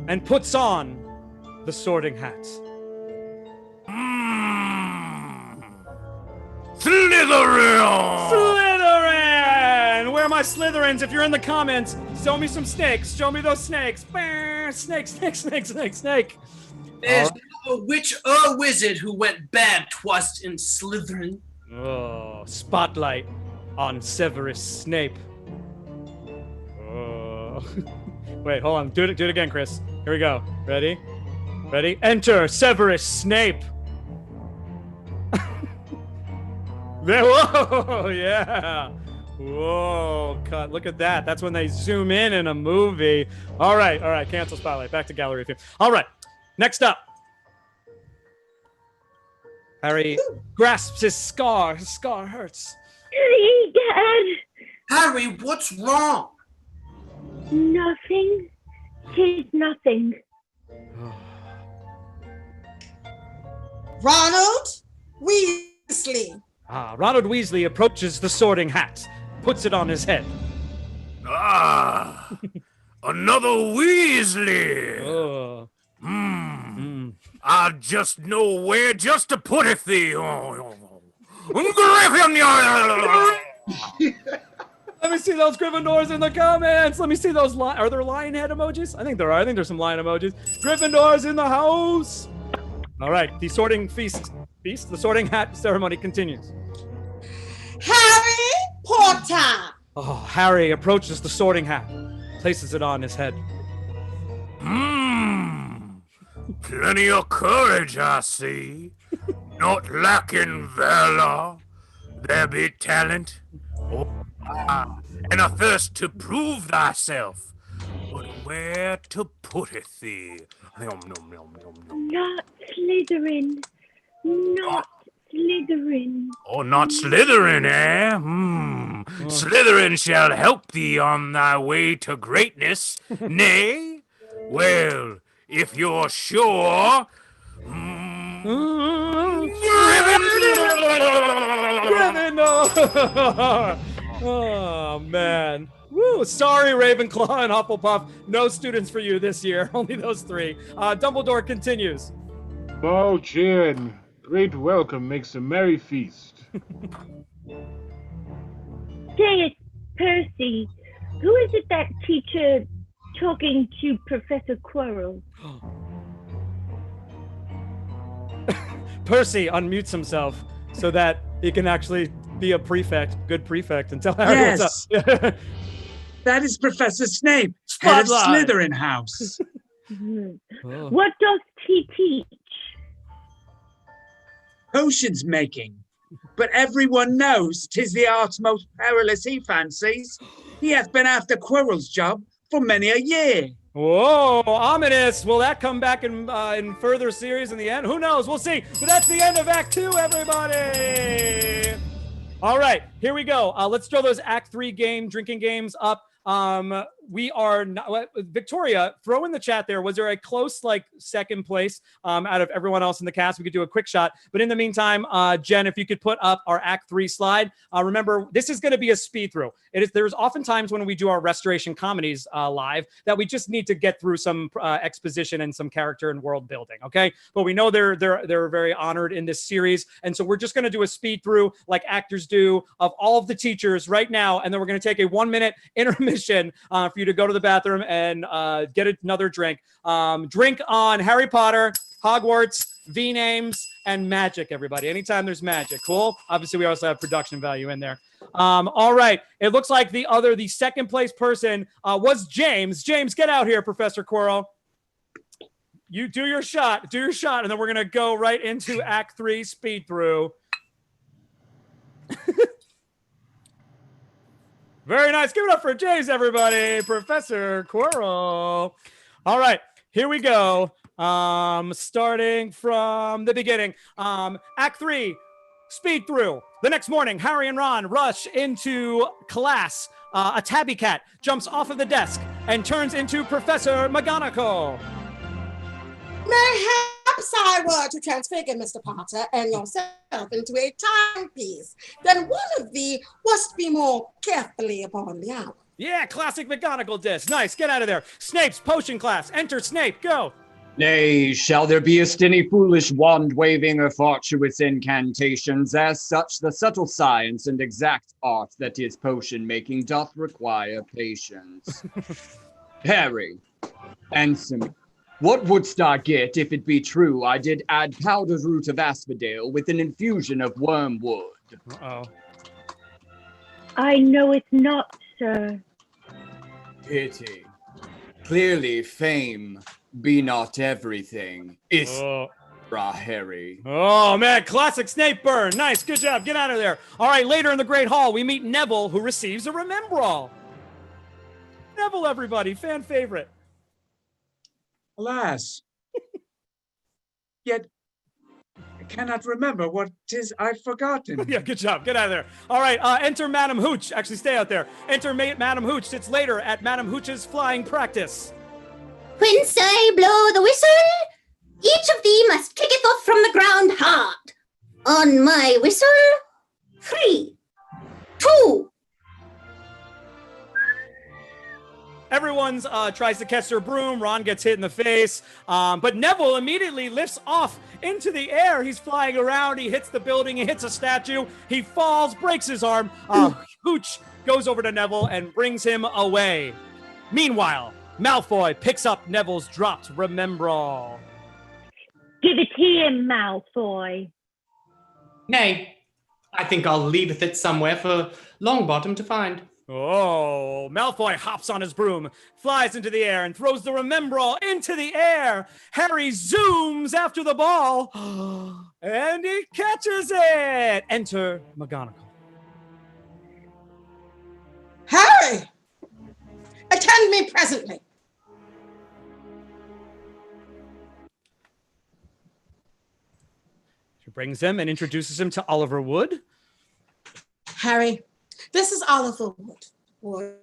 and puts on the sorting hat. Slytherin! Slytherin! Where are my Slytherins? If you're in the comments, show me some snakes. Show me those snakes. Snake. There's no witch or wizard who went bad twice in Slytherin. Oh, spotlight on Severus Snape. Oh. Wait, hold on. Do it again, Chris. Here we go. Ready? Enter Severus Snape. Whoa, yeah. Whoa, cut. Look at that. That's when they zoom in a movie. All right. Cancel spotlight. Back to gallery view. All right. Next up. Harry grasps his scar. His scar hurts. Dad. Harry, what's wrong? Nothing. 'Tis nothing. Ronald Weasley. Ronald Weasley approaches the Sorting Hat, puts it on his head. Ah, another Weasley. Oh. I just know where just to put it thee. Let me see those Gryffindors in the comments. Let me see those. Are there lion head emojis? I think there are. I think there's some lion emojis. Gryffindors in the house. All right, the sorting the sorting hat ceremony continues. Harry Potter. Oh, Harry approaches the sorting hat, places it on his head. Plenty of courage, I see. Not lacking valor. There be talent, and a thirst to prove thyself. But where to put it thee? Not Slytherin. Not Slytherin. Oh, not Slytherin, eh? Slytherin shall help thee on thy way to greatness. Nay? Well, if you're sure... Gryffindor! Oh, man. Woo, sorry, Ravenclaw and Hufflepuff. No students for you this year. Only those three. Dumbledore continues. All cheer and great welcome makes a merry feast. Say it, Percy. Who is it that teacher talking to Professor Quirrell? Percy unmutes himself so that he can actually be a good prefect, and tell Harry what's up. That is Professor Snape, head of Slytherin House. What does he teach? Potions making. But everyone knows 'tis the art most perilous he fancies. He hath been after Quirrell's job for many a year. Whoa, ominous. Will that come back in further series in the end? Who knows? We'll see. But that's the end of Act 2, everybody. All right, here we go. Let's throw those Act 3 drinking games up. We are not, Victoria, throw in the chat there. Was there a close second place out of everyone else in the cast? We could do a quick shot. But in the meantime, Jen, if you could put up our Act 3 slide. Remember, this is going to be a speed through. There's oftentimes when we do our restoration comedies live that we just need to get through some exposition and some character and world building. Okay, but we know they're very honored in this series, and so we're just going to do a speed through like actors do of all of the teachers right now, and then we're going to take a 1-minute intermission for you to go to the bathroom and get another drink. Drink on Harry Potter, Hogwarts, V-names, and magic, everybody. Anytime there's magic. Cool? Obviously, we also have production value in there. All right. It looks like the second place person was James. James, get out here, Professor Quirrell. You do your shot. Do your shot, and then we're going to go right into Act 3 speed through. Very nice. Give it up for James, everybody. Professor Quirrell. All right, here we go. Starting from the beginning. Act 3, speed through. The next morning, Harry and Ron rush into class. A tabby cat jumps off of the desk and turns into Professor McGonagall. Perhaps I were to transfigure Mr. Potter and yourself into a timepiece, then one of thee must be more carefully upon the hour. Yeah, classic McGonagall disc. Nice, get out of there. Snape's potion class. Enter Snape, go. Nay, shall there be any foolish wand-waving or fortuitous incantations, as such the subtle science and exact art that is potion-making doth require patience. Harry, answer me. What wouldst thou get if it be true I did add powdered root of asphodel with an infusion of wormwood? Uh-oh. I know it not, sir. Pity. Clearly fame be not everything. Harry. Oh, man, classic Snape burn. Nice, good job. Get out of there. All right, later in the Great Hall, we meet Neville, who receives a Remembrall. Neville, everybody, fan favorite. Alas. Yet, cannot remember what 'tis I've forgotten. Yeah, good job. Get out of there. All right, enter Madam Hooch. Actually, stay out there. Enter Madam Hooch. Sits later at Madam Hooch's flying practice. Whence I blow the whistle, each of thee must kicketh off from the ground hard. On my whistle, 3, 2. Everyone's tries to catch their broom. Ron gets hit in the face. But Neville immediately lifts off into the air. He's flying around. He hits the building. He hits a statue. He falls, breaks his arm. Hooch goes over to Neville and brings him away. Meanwhile, Malfoy picks up Neville's dropped Remembrall. Give it to him, Malfoy. Nay, I think I'll leaveth it somewhere for Longbottom to find. Oh, Malfoy hops on his broom, flies into the air, and throws the Remembrall into the air. Harry zooms after the ball, and he catches it. Enter McGonagall. Harry! Attend me presently. She brings him and introduces him to Oliver Wood. Harry, this is Oliver Wood.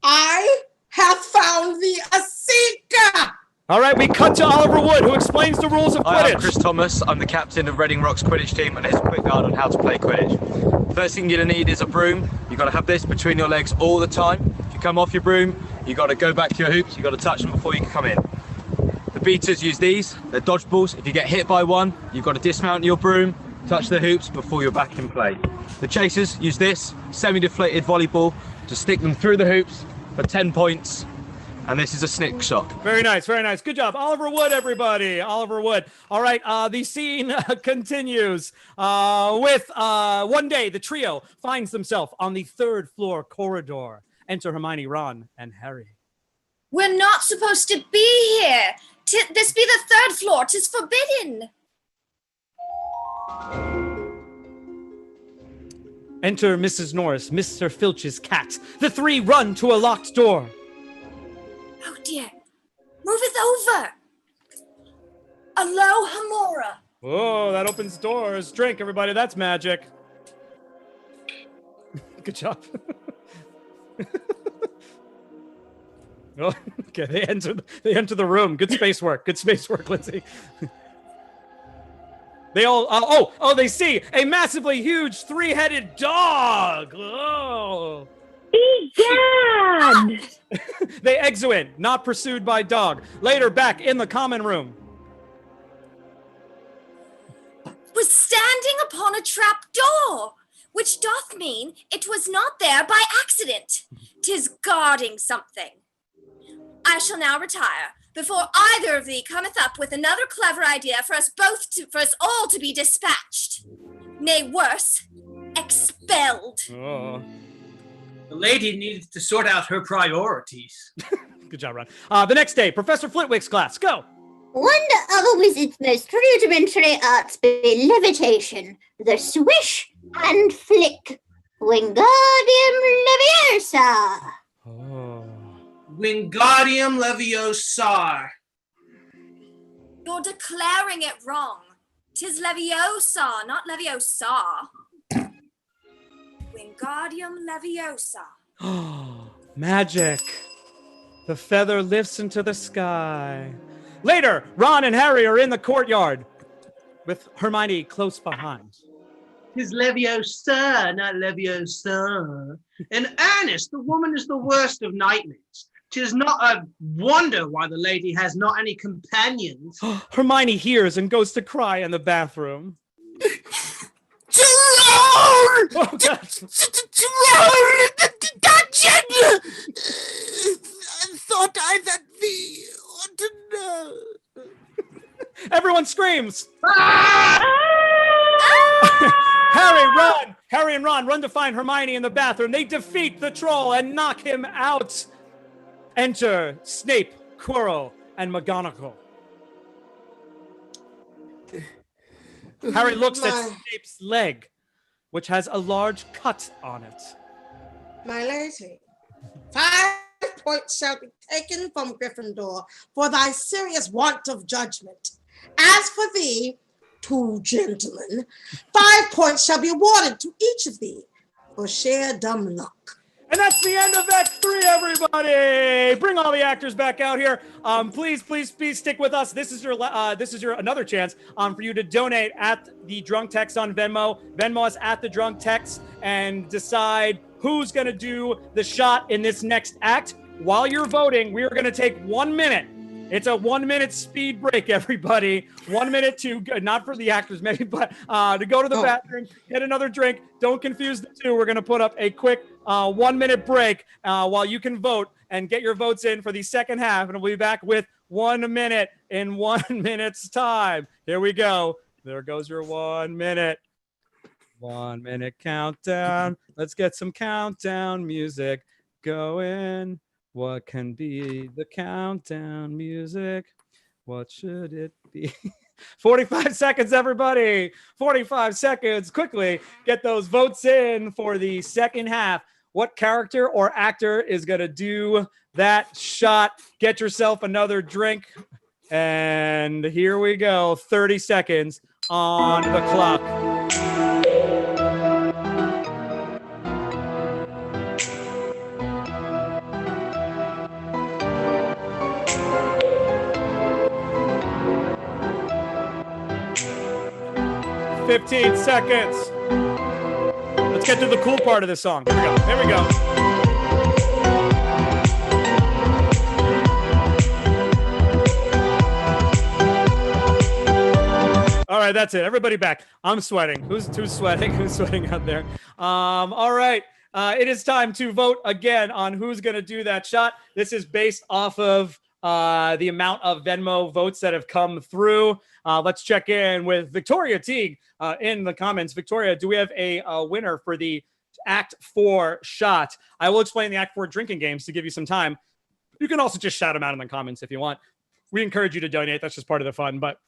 I have found thee a seeker! All right, we cut to Oliver Wood, who explains the rules of Quidditch. Hi, I'm Chris Thomas. I'm the captain of Reading Rock's Quidditch team, and here's a quick guide on how to play Quidditch. First thing you're gonna need is a broom. You've got to have this between your legs all the time. If you come off your broom, you've got to go back to your hoops. You've got to touch them before you can come in. The beaters use these. They're dodgeballs. If you get hit by one, you've got to dismount your broom, touch the hoops before you're back in play. The chasers use this semi-deflated volleyball to stick them through the hoops for 10 points. And this is a snick shot. Very nice, very nice. Good job. Oliver Wood, everybody. Oliver Wood. All right, the scene continues with one day the trio finds themselves on the 3rd floor corridor. Enter Hermione, Ron, and Harry. We're not supposed to be here. This be the 3rd floor. 'Tis forbidden. Enter Mrs. Norris, Mr. Filch's cat. The 3 run to a locked door. Oh dear. Moveth over. Alohomora. Oh, that opens doors. Drink, everybody. That's magic. Good job. Oh, okay, they enter the room. Good space work. Good space work, Lindsay. They all they see a massively huge 3-headed dog. Oh. Egad! They exit, not pursued by dog. Later, back in the common room. Was standing upon a trap door, which doth mean it was not there by accident. 'Tis guarding something. I shall now retire, before either of thee cometh up with another clever idea for us all to be dispatched. Nay, worse, expelled. Oh. The lady needs to sort out her priorities. Good job, Ron. The next day, Professor Flitwick's class. Go. One of a wizard's most rudimentary arts be levitation, the swish and flick. Wingardium Leviosa. Oh. Wingardium Leviosa. You're declaring it wrong. 'Tis Leviosa, not Leviosa. Wingardium Leviosa. Oh, magic. The feather lifts into the sky. Later, Ron and Harry are in the courtyard with Hermione close behind. 'Tis Leviosa, not Leviosa. In earnest, the woman is the worst of nightmares. 'Tis not a wonder why the lady has not any companions. Hermione hears and goes to cry in the bathroom. Tyrone! Oh, God. Tyrone! The dungeon! I thought I that thee ought to know. Everyone screams. Ah! Harry and Ron run to find Hermione in the bathroom. They defeat the troll and knock him out. Enter Snape, Quirrell, and McGonagall. Harry looks at Snape's leg, which has a large cut on it. My lady, 5 points shall be taken from Gryffindor for thy serious want of judgment. As for thee, two gentlemen, 5 points shall be awarded to each of thee for sheer dumb luck. And that's the end of Act 3, everybody. Bring all the actors back out here. Please stick with us. This is your another chance for you to donate at the Drunk Text on Venmo. Venmo us at the Drunk Text and decide who's going to do the shot in this next act. While you're voting, we are going to take 1 minute. It's a 1 minute speed break, everybody. 1 minute to, not for the actors maybe, but to go to the bathroom, get another drink. Don't confuse the two. We're going to put up a quick 1 minute break while you can vote and get your votes in for the second half. And we'll be back with 1 minute in 1 minute's time. Here we go. There goes your 1 minute. 1 minute countdown. Let's get some countdown music going. What can be the countdown music? What should it be? 45 seconds, everybody. 45 seconds. Quickly get those votes in for the second half. What character or actor is going to do that shot? Get yourself another drink. And here we go. 30 seconds on the clock. $15 seconds. Let's get to the cool part of this song. Here we go. Here we go. All right, that's it. Everybody back. I'm sweating. Who's sweating? Who's sweating out there? All right. It is time to vote again on who's going to do that shot. This is based off of the amount of Venmo votes that have come through. Let's check in with Victoria Teague in the comments. Victoria, do we have a winner for the Act 4 shot? I will explain the Act 4 drinking games to give you some time. You can also just shout them out in the comments if you want. We encourage you to donate. That's just part of the fun. But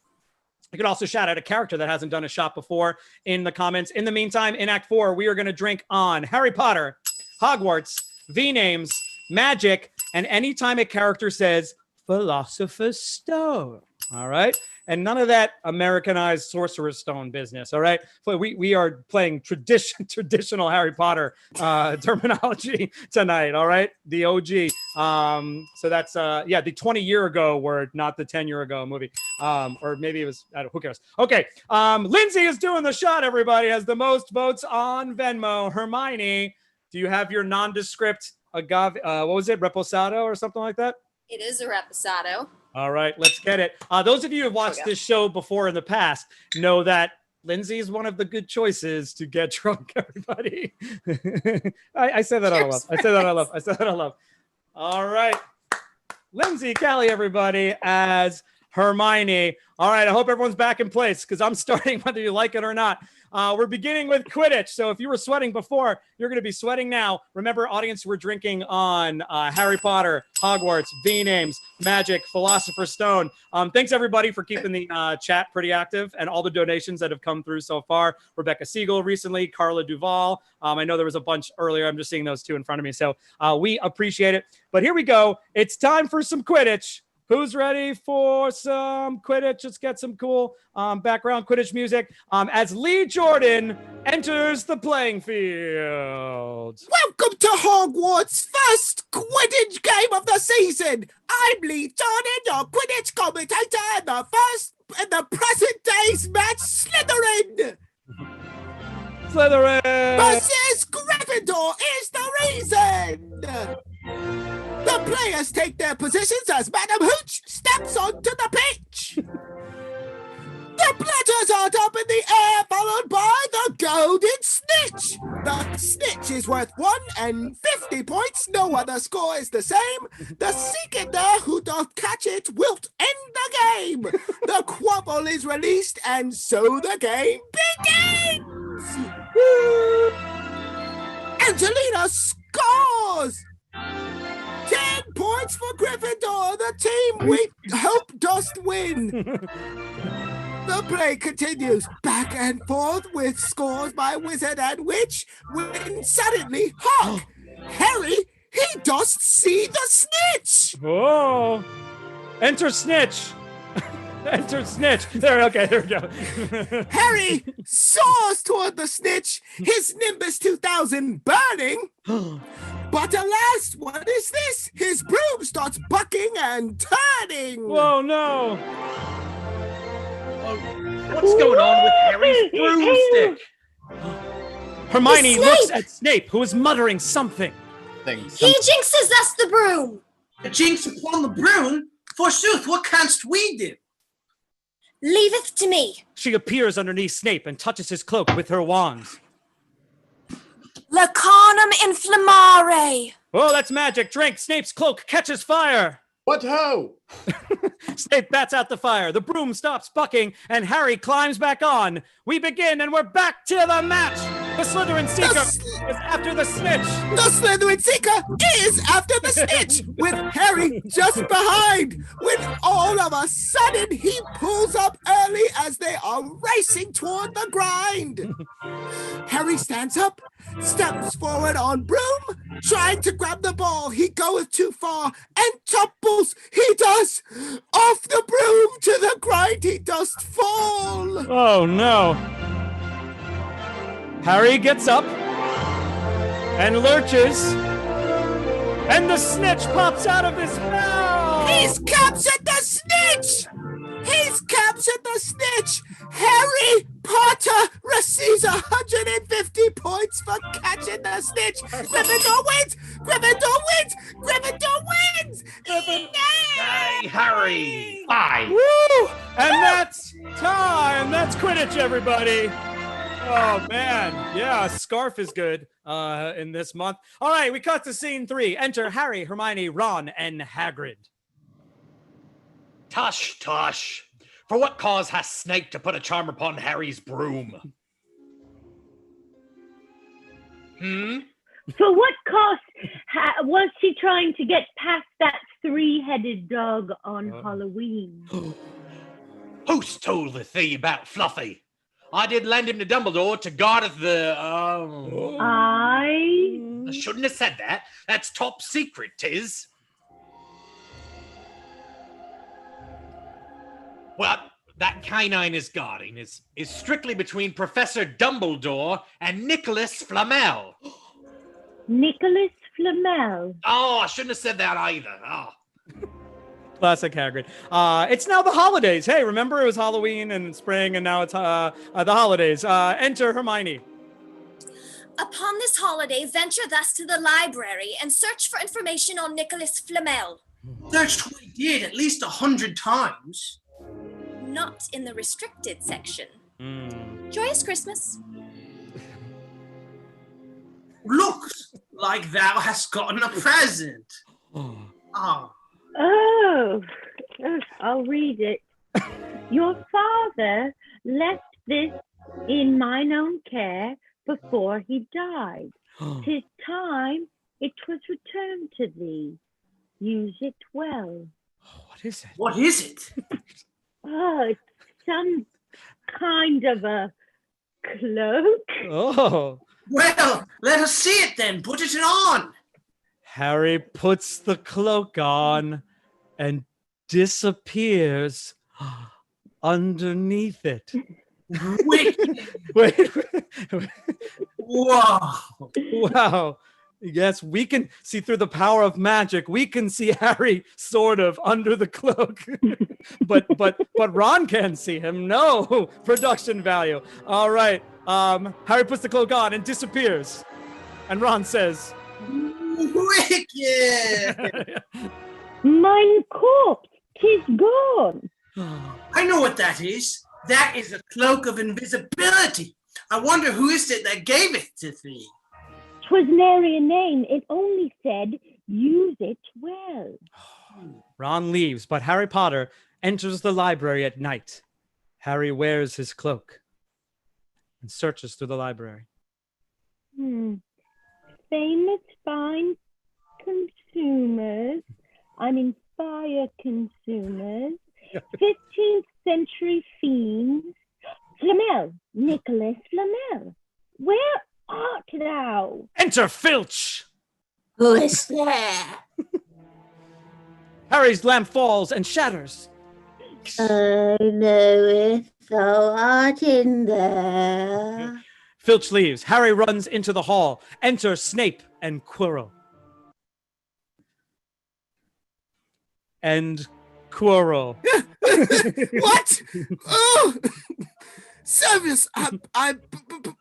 you can also shout out a character that hasn't done a shot before in the comments. In the meantime, in Act 4, we are going to drink on Harry Potter, Hogwarts, V-names, magic, and anytime a character says Philosopher's Stone. All right. And none of that Americanized Sorcerer's Stone business. All right. So we are playing traditional Harry Potter terminology tonight. All right. The OG. So that's the 20-year ago word, not the 10-year ago movie. Or maybe it was, who cares? Okay. Lindsay is doing the shot, everybody, has the most votes on Venmo. Hermione, do you have your nondescript agave, what was it? Reposado or something like that? It is a reposado. All right, let's get it. Those of you who have watched this show before in the past know that Lindsay is one of the good choices to get drunk, everybody. I say that out of love. I say that out of love. I say that out of love. All right. Lindsay Kelly, everybody, as Hermione. All right, I hope everyone's back in place because I'm starting whether you like it or not. We're beginning with Quidditch. So if you were sweating before, you're going to be sweating now. Remember, audience, we're drinking on Harry Potter, Hogwarts, V-names, magic, Philosopher's Stone. Thanks, everybody, for keeping the chat pretty active and all the donations that have come through so far. Rebecca Siegel recently, Carla Duvall. I know there was a bunch earlier. I'm just seeing those two in front of me. So we appreciate it. But here we go. It's time for some Quidditch. Who's ready for some Quidditch? Let's get some cool background Quidditch music as Lee Jordan enters the playing field. Welcome to Hogwarts' first Quidditch game of the season. I'm Lee Jordan, your Quidditch commentator, and the present day's match, Slytherin. Slytherin versus Gryffindor is the reason. The players take their positions as Madam Hooch steps onto the pitch. The platters are up in the air, followed by the golden snitch. The snitch is worth 150 points. No other score is the same. The seekender who doth catch it wilt end the game. The quabble is released, and so the game begins. Angelina scores. 10 points for Gryffindor, the team we hope dost win. The play continues back and forth with scores by Wizard and Witch when suddenly, hark! Harry, he dost see the snitch! Oh, enter Snitch. Enter Snitch. There we go. Harry soars toward the snitch, his Nimbus 2000 burning. But alas, what is this? His broom starts bucking and turning. Whoa, no. What's going on with Harry's broomstick? Hermione looks at Snape, who is muttering something. He jinxes us the broom. A jinx upon the broom? Forsooth, what canst we do? Leaveth to me. She appears underneath Snape and touches his cloak with her wand. Lacanum inflammare. Oh, that's magic. Drink. Snape's cloak catches fire. What ho? Snape bats out the fire. The broom stops bucking, and Harry climbs back on. We begin, and we're back to the match. The Slytherin Seeker is after the snitch. The Slytherin Seeker is after the snitch, with Harry just behind, when all of a sudden he pulls up early as they are racing toward the grind. Harry stands up, steps forward on broom, trying to grab the ball. He goeth too far and tumbles. He does. Off the broom to the grind he does fall. Oh, no. Harry gets up and lurches, and the snitch pops out of his mouth. He's captured the snitch! He's captured the snitch! Harry Potter receives 150 points for catching the snitch. Gryffindor wins! Gryffindor wins! Gryffindor wins! Hey, Harry! Bye. Woo! And that's time. That's Quidditch, everybody. Oh, man. Yeah, Scarf is good in this month. All right, we cut to scene 3. Enter Harry, Hermione, Ron, and Hagrid. Tush, tush. For what cause has Snape to put a charm upon Harry's broom? For what cost was she trying to get past that 3-headed dog on Halloween? Who told thee about Fluffy? I did lend him to Dumbledore to guardeth the, I shouldn't have said that. That's top secret, 'tis. Well, that canine is guarding is strictly between Professor Dumbledore and Nicholas Flamel. Nicholas Flamel. Oh, I shouldn't have said that either. Oh. Classic Hagrid. It's now the holidays. Hey, remember it was Halloween and spring, and now it's the holidays. Enter Hermione. Upon this holiday, venture thus to the library and search for information on Nicholas Flamel. Searched we did at least 100 times. Not in the restricted section. Joyous Christmas. Looks like thou hast gotten a present. Oh, I'll read it. Your father left this in mine own care before he died. 'Tis time it was returned to thee. Use it well. What is it? What is it? Oh, it's some kind of a cloak. Oh. Well, let us see it then. Put it on. Harry puts the cloak on and disappears underneath it. Wait. Whoa. Wow. Yes, we can see through the power of magic. We can see Harry sort of under the cloak. but Ron can't see him. No production value. All right. Harry puts the cloak on and disappears. And Ron says, Wicked! Mine corpse, 'tis gone. I know what that is. That is a cloak of invisibility. I wonder who is it that gave it to thee? 'Twas nary a name. It only said, use it well. Ron leaves, but Harry Potter enters the library at night. Harry wears his cloak and searches through the library. Famous fine consumers. Fire consumers. 15th century fiends. Flamel. Nicholas Flamel. Where art thou? Enter Filch! Who is there? Harry's lamp falls and shatters. I know if thou art in there. Filch leaves. Harry runs into the hall. Enter Snape and Quirrell. And Quirrell. What? Oh! Service, I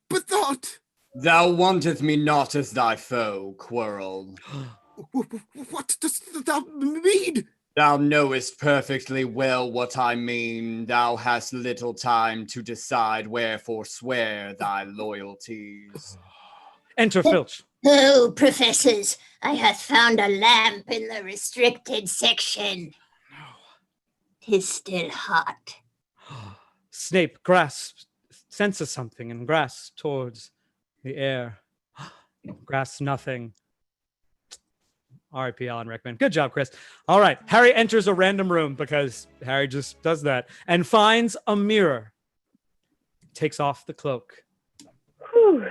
bethought. Thou wanteth me not as thy foe, Quirrell. What dost thou mean? Thou knowest perfectly well what I mean. Thou hast little time to decide where forswear thy loyalties. Enter Filch. Oh, professors, I have found a lamp in the restricted section. Tis still hot. Snape senses something and grasps towards the air. Grasps nothing. R.I.P. Alan Rickman. Good job, Chris. All right. Harry enters a random room because Harry just does that and finds a mirror. Takes off the cloak. Whew.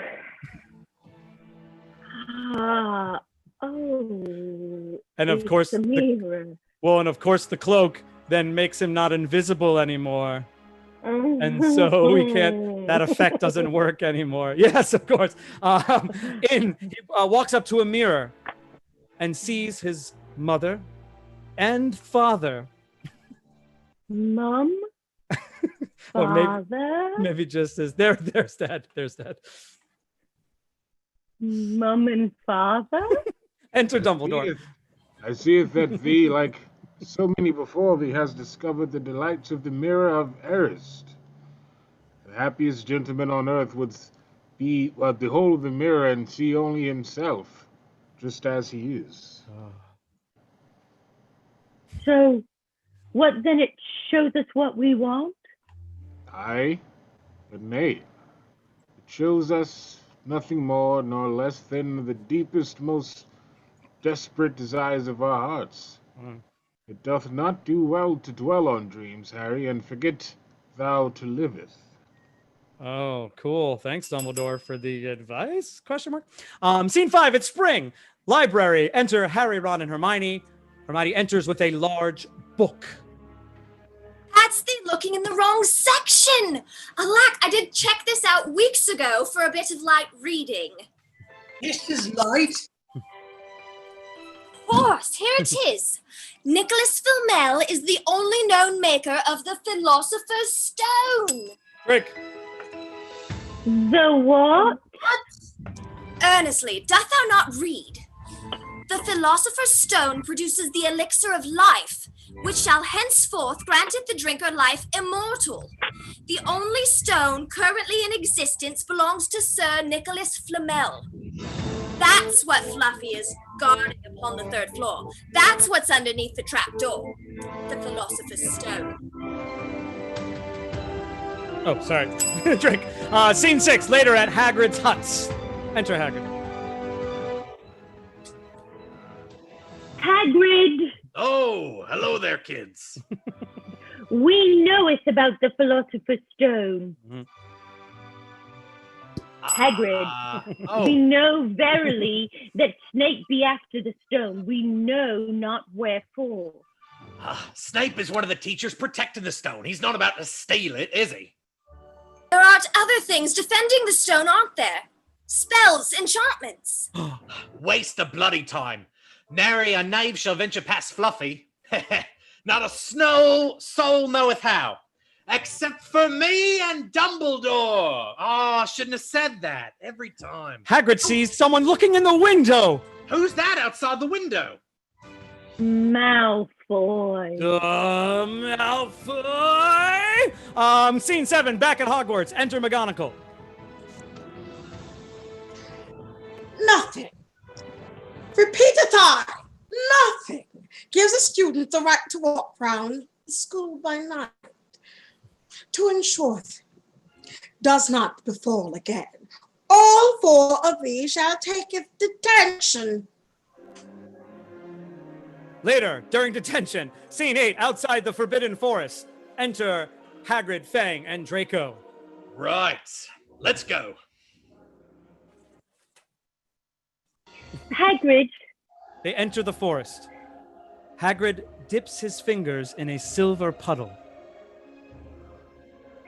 And of course, the mirror. And of course, the cloak then makes him not invisible anymore. And so he can't, that effect doesn't work anymore. Yes, of course. He walks up to a mirror and sees his mother and father. Mom? Or Father? maybe just as there's Dad. Mom and father? Enter Dumbledore. I seeth that thee, like so many before thee, has discovered the delights of the mirror of Arist. The happiest gentleman on earth would behold the mirror and see only himself, just as he is. So, what then? It shows us what we want? Aye, but nay. It shows us nothing more nor less than the deepest, most desperate desires of our hearts. It doth not do well to dwell on dreams, Harry, and forget thou to liveth. Oh, cool. Thanks, Dumbledore, for the advice? Question mark. Scene 5, it's spring. Library. Enter Harry, Ron, and Hermione. Hermione enters with a large book. That's the looking in the wrong section. Alack, I did check this out weeks ago for a bit of light reading. This is light. Of course, here it is. Nicholas Flamel is the only known maker of the Philosopher's Stone. Rick. The what? Earnestly, doth thou not read? The Philosopher's Stone produces the elixir of life, which shall henceforth granteth the drinker life immortal. The only stone currently in existence belongs to Sir Nicholas Flamel. That's what Fluffy is guarding upon the 3rd floor. That's what's underneath the trapdoor. The Philosopher's Stone. Oh, sorry. Drink. Scene 6, later at Hagrid's huts. Enter Hagrid. Hagrid! Oh, hello there, kids. We knoweth about the Philosopher's Stone. Hagrid, we know verily that Snape be after the stone. We know not wherefore. Snape is one of the teachers protecting the stone. He's not about to steal it, is he? There are other things defending the stone, aren't there? Spells, enchantments. Waste of bloody time. Nary a knave shall venture past Fluffy. Not a soul knoweth how. Except for me and Dumbledore. I shouldn't have said that every time. Hagrid sees someone looking in the window. Who's that outside the window? Malfoy. Malfoy. Scene 7, back at Hogwarts. Enter McGonagall. Nothing. Repeated I. Nothing gives a student the right to walk round the school by night. To ensure does not befall again. All 4 of these shall take detention. Later, during detention, Scene 8, outside the Forbidden Forest. Enter Hagrid, Fang, and Draco. Right. Let's go. Hagrid. They enter the forest. Hagrid dips his fingers in a silver puddle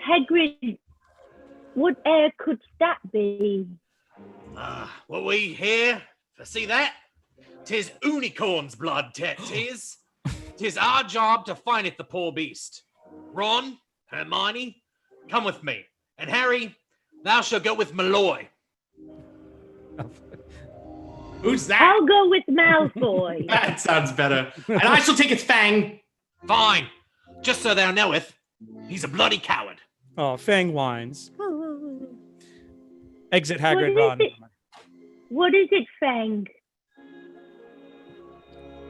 Hagrid, what air could that be? What we here? See that? 'Tis unicorn's blood, tis. 'Tis our job to findeth the poor beast. Ron, Hermione, come with me. And Harry, thou shalt go with Malloy. Who's that? I'll go with Malfoy. That sounds better. And I shall take its fang. Fine. Just so thou knoweth, he's a bloody coward. Oh, Fang whines. Exit Hagrid, Ron. What is it, Fang?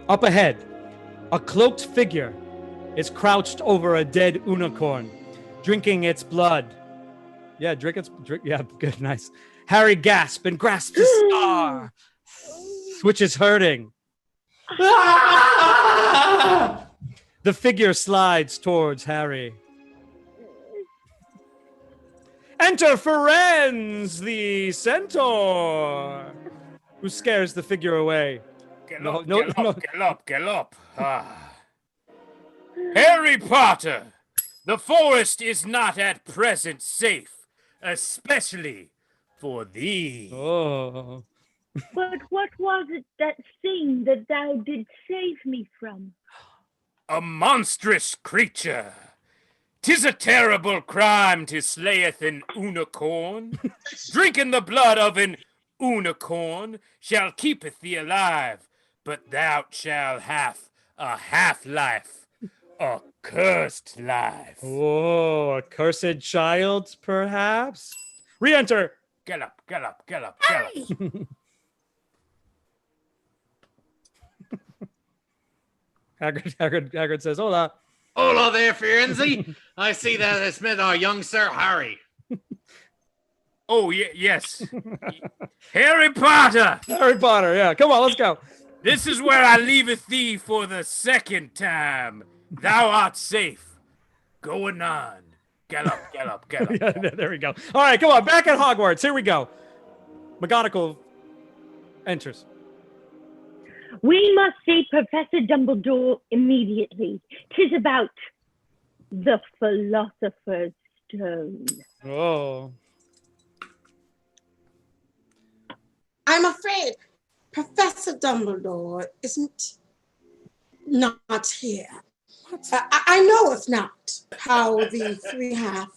Up ahead, a cloaked figure is crouched over a dead unicorn, drinking its blood. Yeah, drink. Yeah, good, nice. Harry gasps and grasps his star, which is hurting. The figure slides towards Harry. Enter Ferenz, the centaur, who scares the figure away. Get up. Harry Potter, the forest is not at present safe, especially for thee. Oh. But what was it, that thing that thou did save me from? A monstrous creature. 'Tis a terrible crime to slayeth an unicorn. Drinking the blood of an unicorn shall keepeth thee alive, but thou shalt have a half-life, a cursed life. Oh, a cursed child, perhaps? Re-enter. Get up. Hagrid says, hola. Hola there, Firenze. I see that has met our young Sir Harry. Oh, yes. Harry Potter. Harry Potter, yeah. Come on, let's go. This is where I leaveth thee for the second time. Thou art safe. Go anon. Get up. Yeah, there we go. All right, come on. Back at Hogwarts. Here we go. McGonagall enters. We must see Professor Dumbledore immediately. 'Tis about the Philosopher's Stone. Oh. I'm afraid Professor Dumbledore isn't not here. I knoweth not how the three have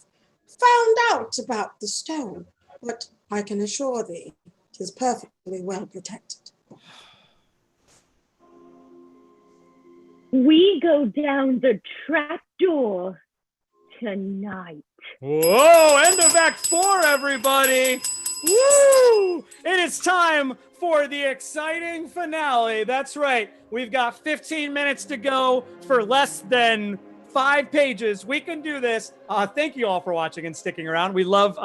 found out about the stone, but I can assure thee, 'tis perfectly well protected. We go down the trap door tonight. Whoa, end of Act 4, everybody. Woo! It is time for the exciting finale. That's right. We've got 15 minutes to go for less than 5 pages. We can do this. Thank you all for watching and sticking around. We love,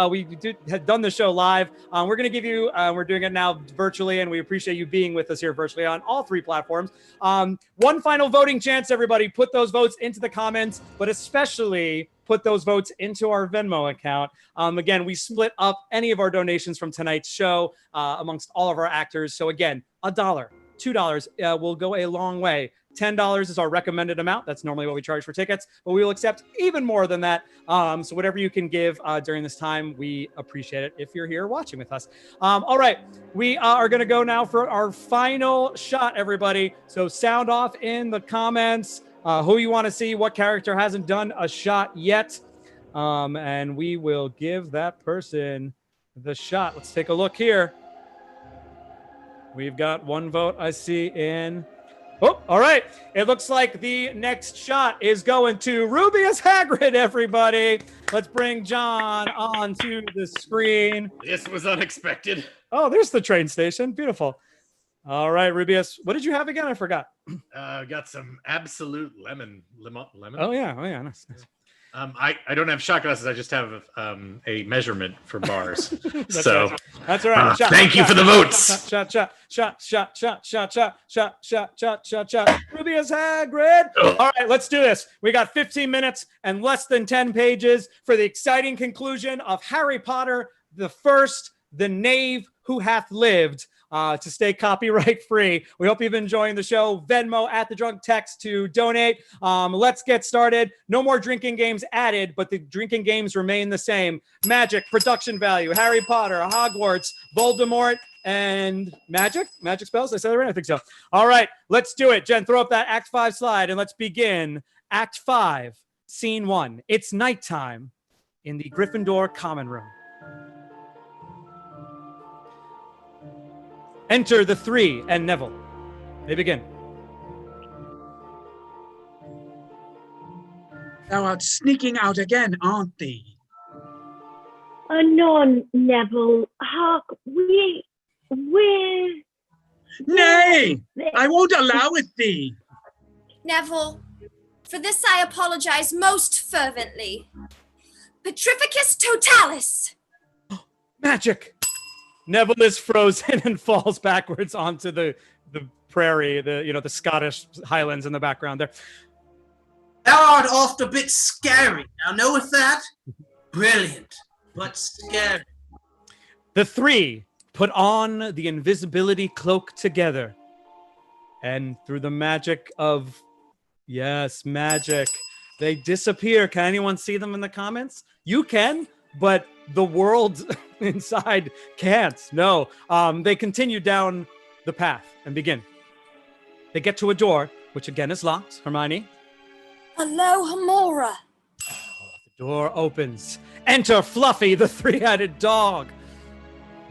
have done the show live. We're going to give you, we're doing it now virtually, and we appreciate you being with us here virtually on all 3 platforms. One final voting chance, everybody. Put those votes into the comments, but especially put those votes into our Venmo account. Again, we split up any of our donations from tonight's show amongst all of our actors. So again, $1, $2 will go a long way. $10 is our recommended amount. That's normally what we charge for tickets, but we will accept even more than that. So whatever you can give during this time, we appreciate it if you're here watching with us. All right, we are going to go now for our final shot, everybody. So sound off in the comments who you want to see, what character hasn't done a shot yet, and we will give that person the shot. Let's take a look here. We've got 1 vote I see in... Oh, all right. It looks like the next shot is going to Rubeus Hagrid, everybody. Let's bring John onto the screen. This was unexpected. Oh, there's the train station. Beautiful. All right, Rubeus. What did you have again? I forgot. Got some absolute lemon. Oh, yeah. Nice. I don't have shot glasses. I just have a memeasurement for bars. That's so right. That's all right. Thank you for the votes. Shot. Rubeus Hagrid. All right, let's do this. We got 15 minutes and less than 10 pages for the exciting conclusion of Harry Potter, the Knave Who Hath Lived. to stay copyright free. We hope you've been enjoying the show. Venmo at the Drunk Text to donate. Let's get started. No more drinking games added, but the drinking games remain the same. Magic, production value, Harry Potter, Hogwarts, Voldemort, and magic spells. Did I say that right? I think so. All right, let's do it. Jen, throw up that Act 5 slide and let's begin Act 5, Scene 1. It's nighttime in the Gryffindor common room. Enter the three and Neville. They begin. Thou art sneaking out again, aren't thee? No, Neville. Hark, we're... Nay, I won't allow it thee. Neville, for this I apologize most fervently. Petrificus totalis. Magic. Neville is frozen and falls backwards onto the prairie, the Scottish Highlands in the background there. Thou art oft a bit scary. Now knoweth that? Brilliant, but scary. The three put on the invisibility cloak together. And through the magic of, yes, magic, they disappear. Can anyone see them in the comments? You can, but the world inside can't. No. They continue down the path and begin. They get to a door, which again is locked. Hermione? Hello, Hamora. The door opens. Enter Fluffy, the three-headed dog.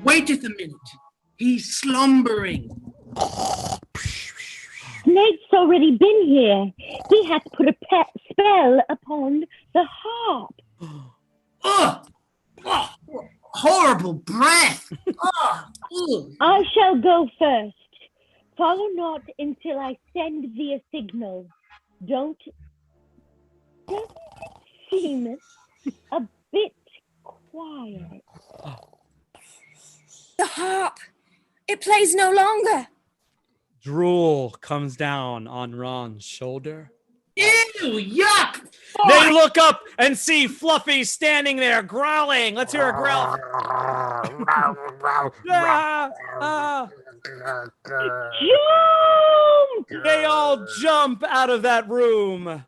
Waiteth a minute. He's slumbering. Snape's already been here. He hath put a spell upon the harp. Ugh! Oh, horrible breath! I shall go first. Follow not until I send thee a signal. Don't it seem a bit quiet? The harp. It plays no longer. Drool comes down on Ron's shoulder. Ew, yuck! They look up and see Fluffy standing there growling. Let's hear a growl. Jump! They all jump out of that room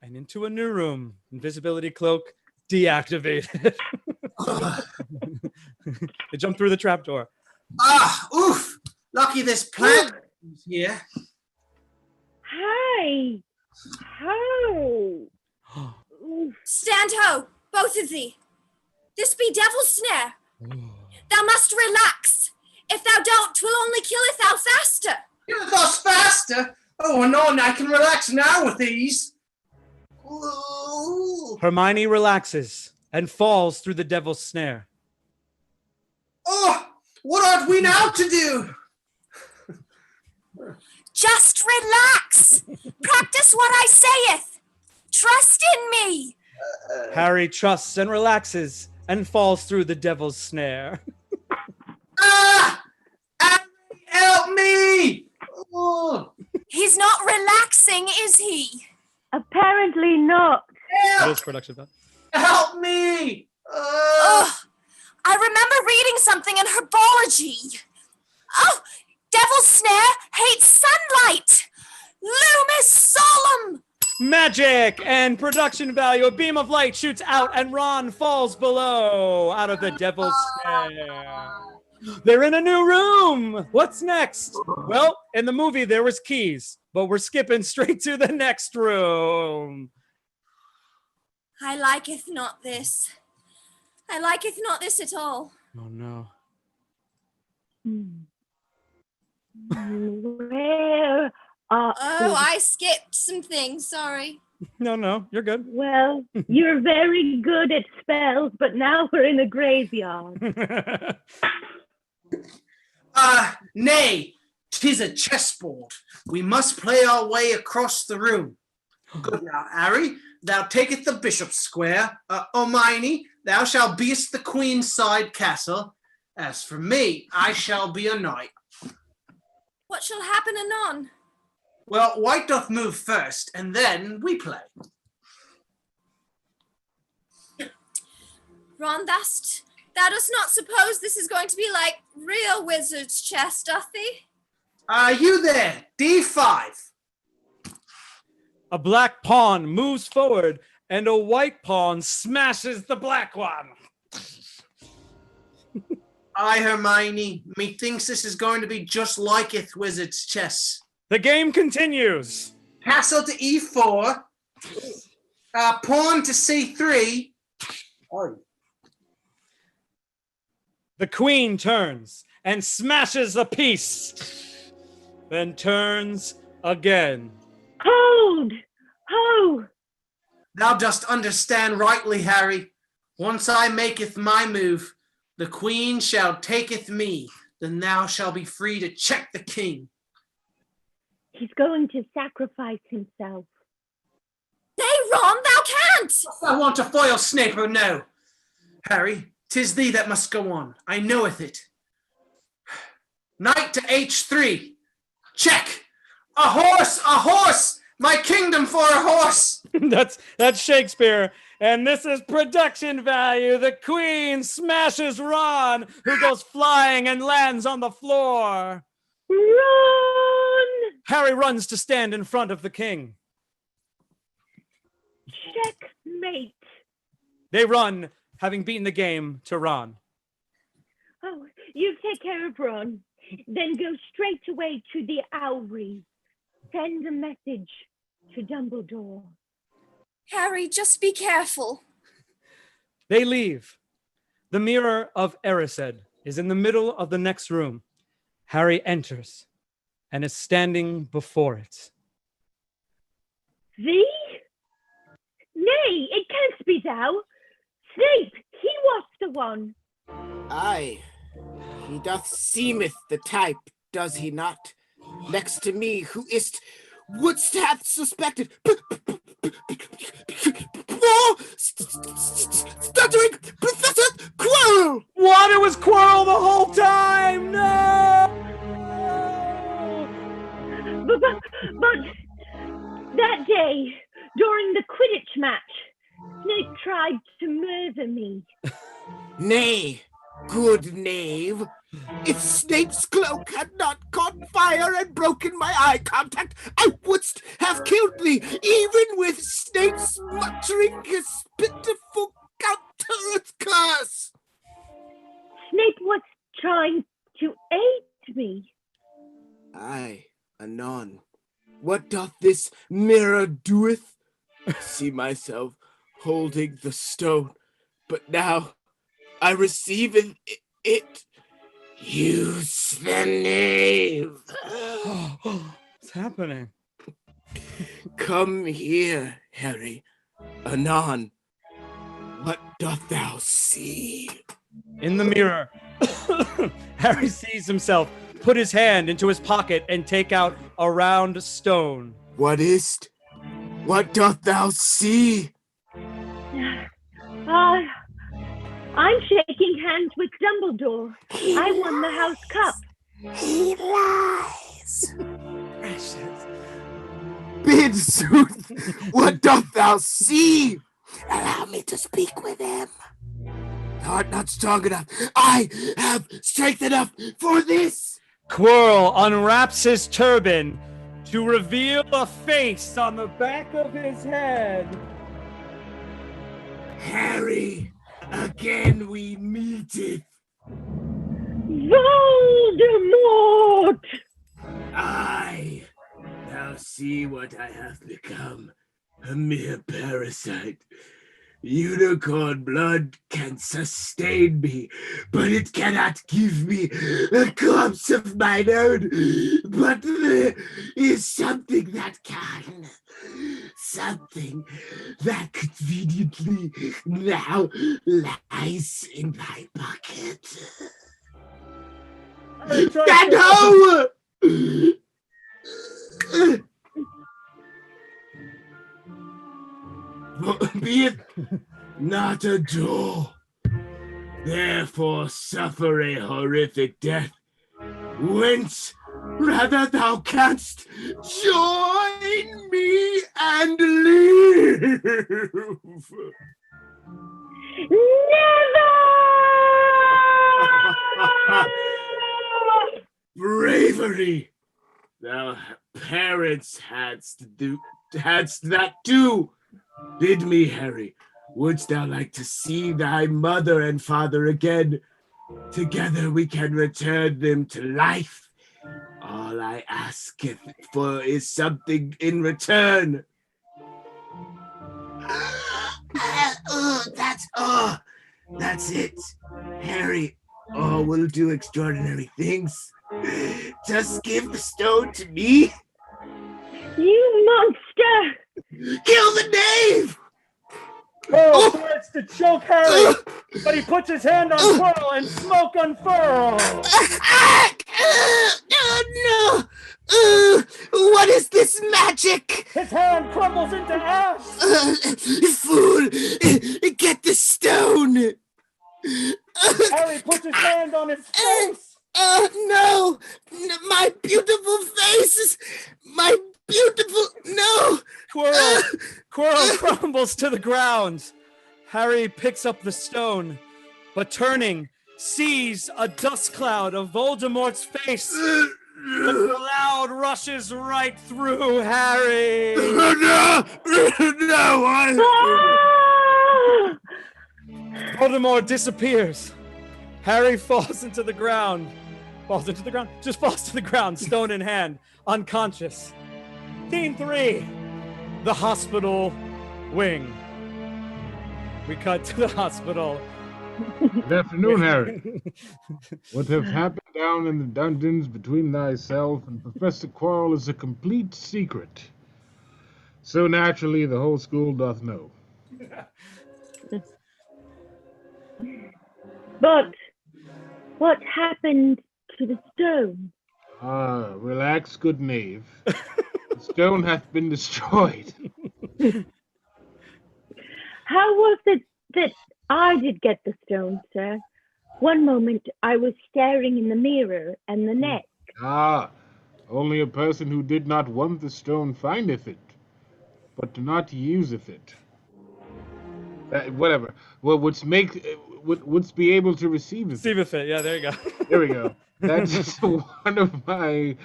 and into a new room. Invisibility cloak deactivated. They jump through the trapdoor. Oof! Lucky this plant is here. Hi. How? Stand ho, both of thee. This be devil's snare. Thou must relax. If thou don't, 'twill only killeth thou faster. Killeth us faster? Oh, anon, I can relax now with these. Ooh. Hermione relaxes and falls through the devil's snare. Oh, what ought we now to do? Just relax. Practice what I saith. Trust in me. Harry trusts and relaxes and falls through the devil's snare. Harry, help me! Oh. He's not relaxing, is he? Apparently not. That is production value. Help me! Ugh. I remember reading something in herbology. Oh, devil's snare hates sunlight. Lumis solum. Magic and production value. A beam of light shoots out and Ron falls below out of the devil's snare. They're in a new room. What's next? Well, in the movie, there was keys, but we're skipping straight to the next room. I liketh not this. I liketh not this at all. Oh, no. Where are I skipped some things. Sorry. No, you're good. Well, you're very good at spells, but now we're in a graveyard. Nay, 'tis a chessboard. We must play our way across the room. Good now, Harry, thou taketh the bishop's square. Hermione, thou shalt beest the queen's side castle. As for me, I shall be a knight. What shall happen anon? Well, white doth move first, and then we play. Ron, thou'st Thou dost not suppose this is going to be like real wizard's chess, doth thee? Are you there? D5. A black pawn moves forward, and a white pawn smashes the black one. Aye, Hermione. Methinks this is going to be just like it, wizard's chess. The game continues. Castle to E4. Pawn to C3. Oh. The queen turns and smashes the piece, then turns again. Hold! Ho! Thou dost understand rightly, Harry. Once I maketh my move, the queen shall taketh me, then thou shalt be free to check the king. He's going to sacrifice himself. Nay, Ron, thou can't! I want to foil Snape or no. Harry, 'tis thee that must go on. I knoweth it. Knight to H3. Check! A horse! A horse! My kingdom for a horse! That's Shakespeare. And this is production value. The queen smashes Ron, who goes flying and lands on the floor. Run! Harry runs to stand in front of the king. Checkmate. They run, having beaten the game, to Ron. Oh, you take care of Ron. Then go straight away to the Owry. Send a message to Dumbledore. Harry, just be careful. They leave. The mirror of Erised is in the middle of the next room. Harry enters and is standing before it. Thee? Nay, it can't be thou. Snape, he was the one. Aye, he doth seemeth the type, does he not? Next to me, who is't, wouldst hath suspected. Stuttering Professor Quirrell! What? It was Quirrell the whole time! No! But that day, during the Quidditch match, Snape tried to murder me. Nay, good knave. If Snape's cloak had not caught fire and broken my eye contact, I wouldst have killed thee, even with Snape's muttering his pitiful counter curse. Snape was trying to aid me. Aye, anon. What doth this mirror doeth? See myself holding the stone, but now I receive it. Use the knave. What's happening? Come here, Harry. Anon, what doth thou see? In the mirror, Harry sees himself put his hand into his pocket and take out a round stone. What is't? What doth thou see? I'm shaking hands with Dumbledore. I won the House Cup. He lies. Precious. Bid sooth, what doth thou see? Allow me to speak with him. Thou art not strong enough. I have strength enough for this. Quirrell unwraps his turban to reveal a face on the back of his head. Harry, again we meeteth. Voldemort! Aye, thou see what I have become, a mere parasite. Unicorn blood can sustain me, but it cannot give me a corpse of mine own. But there is something that can. Something that conveniently now lies in my pocket. Get home! Be it not a door, therefore suffer a horrific death, whence rather thou canst join me and live. Never! bravery thou parents hadst that do bid me, Harry. Wouldst thou like to see thy mother and father again? Together we can return them to life. All I asketh for is something in return. That's it. Harry, all will do extraordinary things. Just give the stone to me. You monster! Kill the knave! Quirrell starts to choke Harry, but he puts his hand on Quirrell and smoke unfurls. No! What is this magic? His hand crumbles into ash. Fool! Get the stone! Harry puts his hand on his face. No! My beautiful face! My beautiful... No! Quirrell crumbles to the ground. Harry picks up the stone, but turning, sees a dust cloud of Voldemort's face. The cloud rushes right through Harry. Voldemort disappears. Harry falls into the ground. Just falls to the ground, stone in hand, unconscious. Scene 3, the hospital wing. We cut to the hospital. Good afternoon, Harry. What hath happened down in the dungeons between thyself and Professor Quirrell is a complete secret. So naturally the whole school doth know. But what happened to the stone? Relax, good knave. The stone hath been destroyed. How was it that I did get the stone, sir? One moment I was staring in the mirror, and the next. Only a person who did not want the stone findeth it, but not useth it. Whatever. Well, wouldst be able to receive it. Receiveth it, yeah, there you go. There we go. That's one of my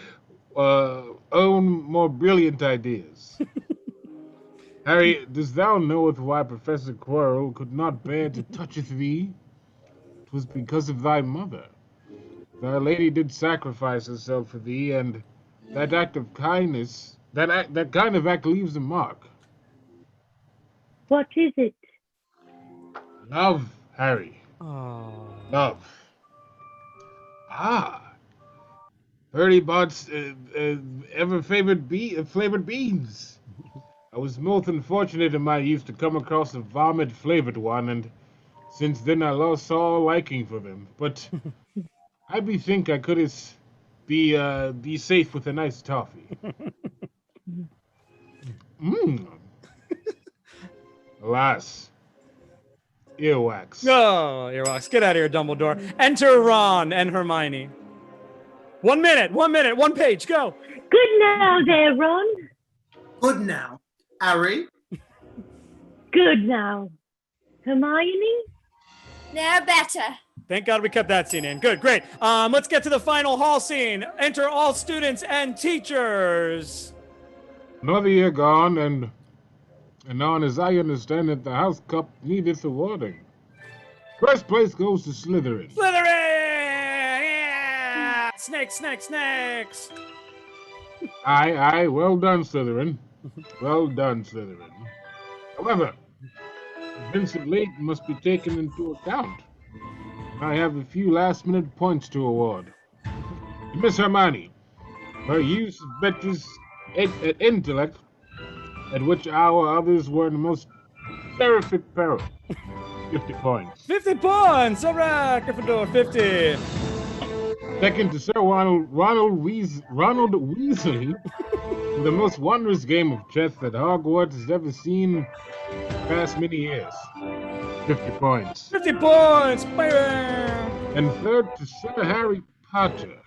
own more brilliant ideas. Harry, dost thou knoweth why Professor Quirrell could not bear to toucheth thee? 'Twas because of thy mother. Thy lady did sacrifice herself for thee, and that act of kindness, that kind of act leaves a mark. What is it? Love, Harry. Love. Bertie Bott's ever flavored beans. I was most unfortunate in my youth to come across a vomit-flavored one, and since then I lost all liking for them. But I bethink I could be safe with a nice toffee. Alas, earwax. Oh, earwax. Get out of here, Dumbledore. Enter Ron and Hermione. 1 minute, 1 page, go. Good now there, Ron. Good now, Harry. Good now, Hermione. They're better. Thank God we kept that scene in. Good, great. Let's get to the final hall scene. Enter all students and teachers. Another year gone, and on as I understand it, the house cup needeth awarding. First place goes to Slytherin. Slytherin! Yeah! Snakes. Aye, well done, Slytherin. Well done, Slytherin. However, Vincent Layton must be taken into account. I have a few last-minute points to award. Miss Hermione, her use of Betty's intellect, at which hour others were in the most terrific peril. 50 points. 50 points! All right, Gryffindor, 50. Second to Sir Ronald Weasley, the most wondrous game of chess that Hogwarts has ever seen in the past many years. 50 points. 50 points! Baby! And third to Sir Harry Potter.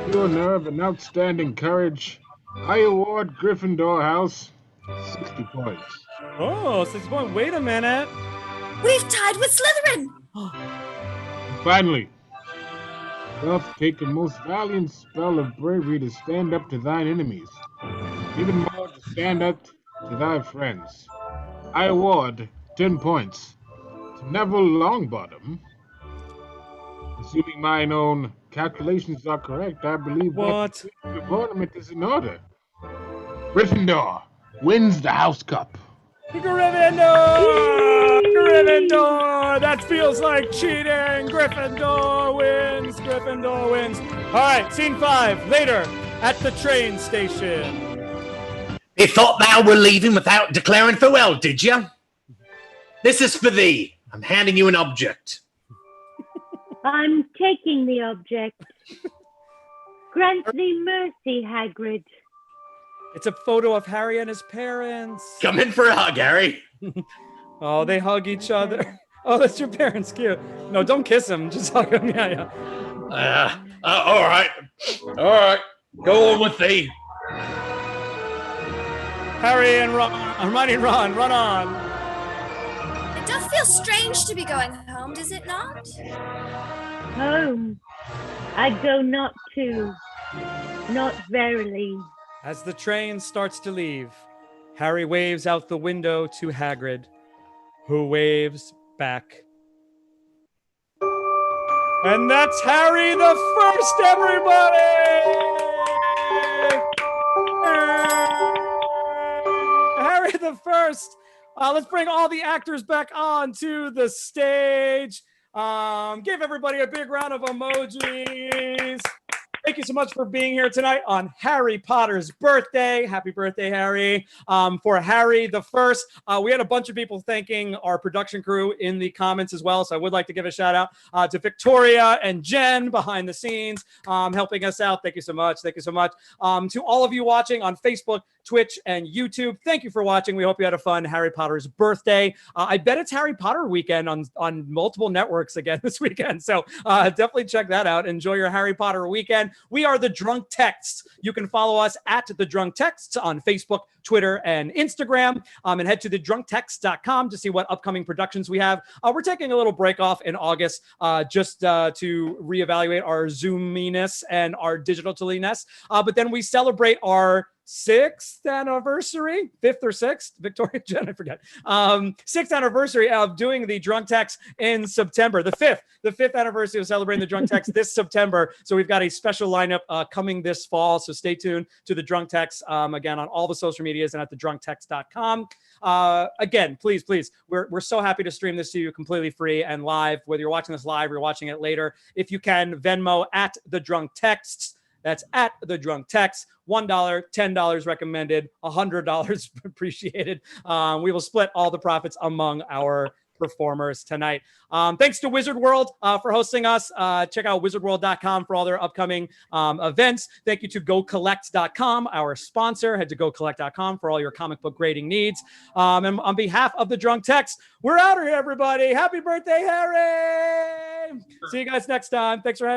Pure nerve and outstanding courage. I award Gryffindor House 60 points. Oh, 60 points. Wait a minute. We've tied with Slytherin. Finally, doth take a most valiant spell of bravery to stand up to thine enemies, even more to stand up to thy friends. I award 10 points to Neville Longbottom. Assuming mine own calculations are correct, I believe that the tournament is in order. Gryffindor wins the House Cup. Gryffindor! Gryffindor! That feels like cheating. Gryffindor wins. Gryffindor wins. All right, scene 5. Later at the train station. Methought thou were leaving without declaring farewell, did you? This is for thee. I'm handing you an object. I'm taking the object. Grant thee mercy, Hagrid. It's a photo of Harry and his parents. Come in for a hug, Harry. Oh, they hug each other. Oh, that's your parents. Cute. No, don't kiss him. Just hug him. Yeah. All right. All right. Go on with thee. Harry and Ron. Hermione and Ron, run on. It does feel strange to be going home, does it not? Home. I go not to. Not verily. As the train starts to leave, Harry waves out the window to Hagrid, who waves back. And that's Harry the First, everybody! Harry the First. Let's bring all the actors back on to the stage. Give everybody a big round of emojis. Thank you so much for being here tonight on Harry Potter's birthday. Happy birthday, Harry. For Harry the First, we had a bunch of people thanking our production crew in the comments as well. So I would like to give a shout out to Victoria and Jen behind the scenes, helping us out. Thank you so much. Thank you so much. To all of you watching on Facebook, Twitch, and YouTube, thank you for watching. We hope you had a fun Harry Potter's birthday. I bet it's Harry Potter weekend on multiple networks again this weekend. So definitely check that out. Enjoy your Harry Potter weekend. We are the Drunk Texts. You can follow us at the Drunk Texts on Facebook, Twitter, and Instagram, and head to thedrunktext.com to see what upcoming productions we have. We're taking a little break off in August just to reevaluate our Zoominess and our digitaliness. But then we celebrate our 6th anniversary, 5th or 6th, Victoria, Jen, I forget. 6th anniversary of doing the Drunk Text in September. The 5th anniversary of celebrating the Drunk Text this September. So we've got a special lineup coming this fall. So stay tuned to the Drunk Text again on all the social medias and at thedrunktext.com. Again, please, we're so happy to stream this to you completely free and live, whether you're watching this live or you're watching it later. If you can, Venmo at the Drunk Texts. That's at the Drunk Text. $1, $10 recommended, $100 appreciated. We will split all the profits among our performers tonight. Thanks to Wizard World for hosting us. Check out wizardworld.com for all their upcoming events. Thank you to gocollect.com, our sponsor. Head to gocollect.com for all your comic book grading needs. And on behalf of the Drunk Text, we're out of here, everybody. Happy birthday, Harry! See you guys next time. Thanks for having me.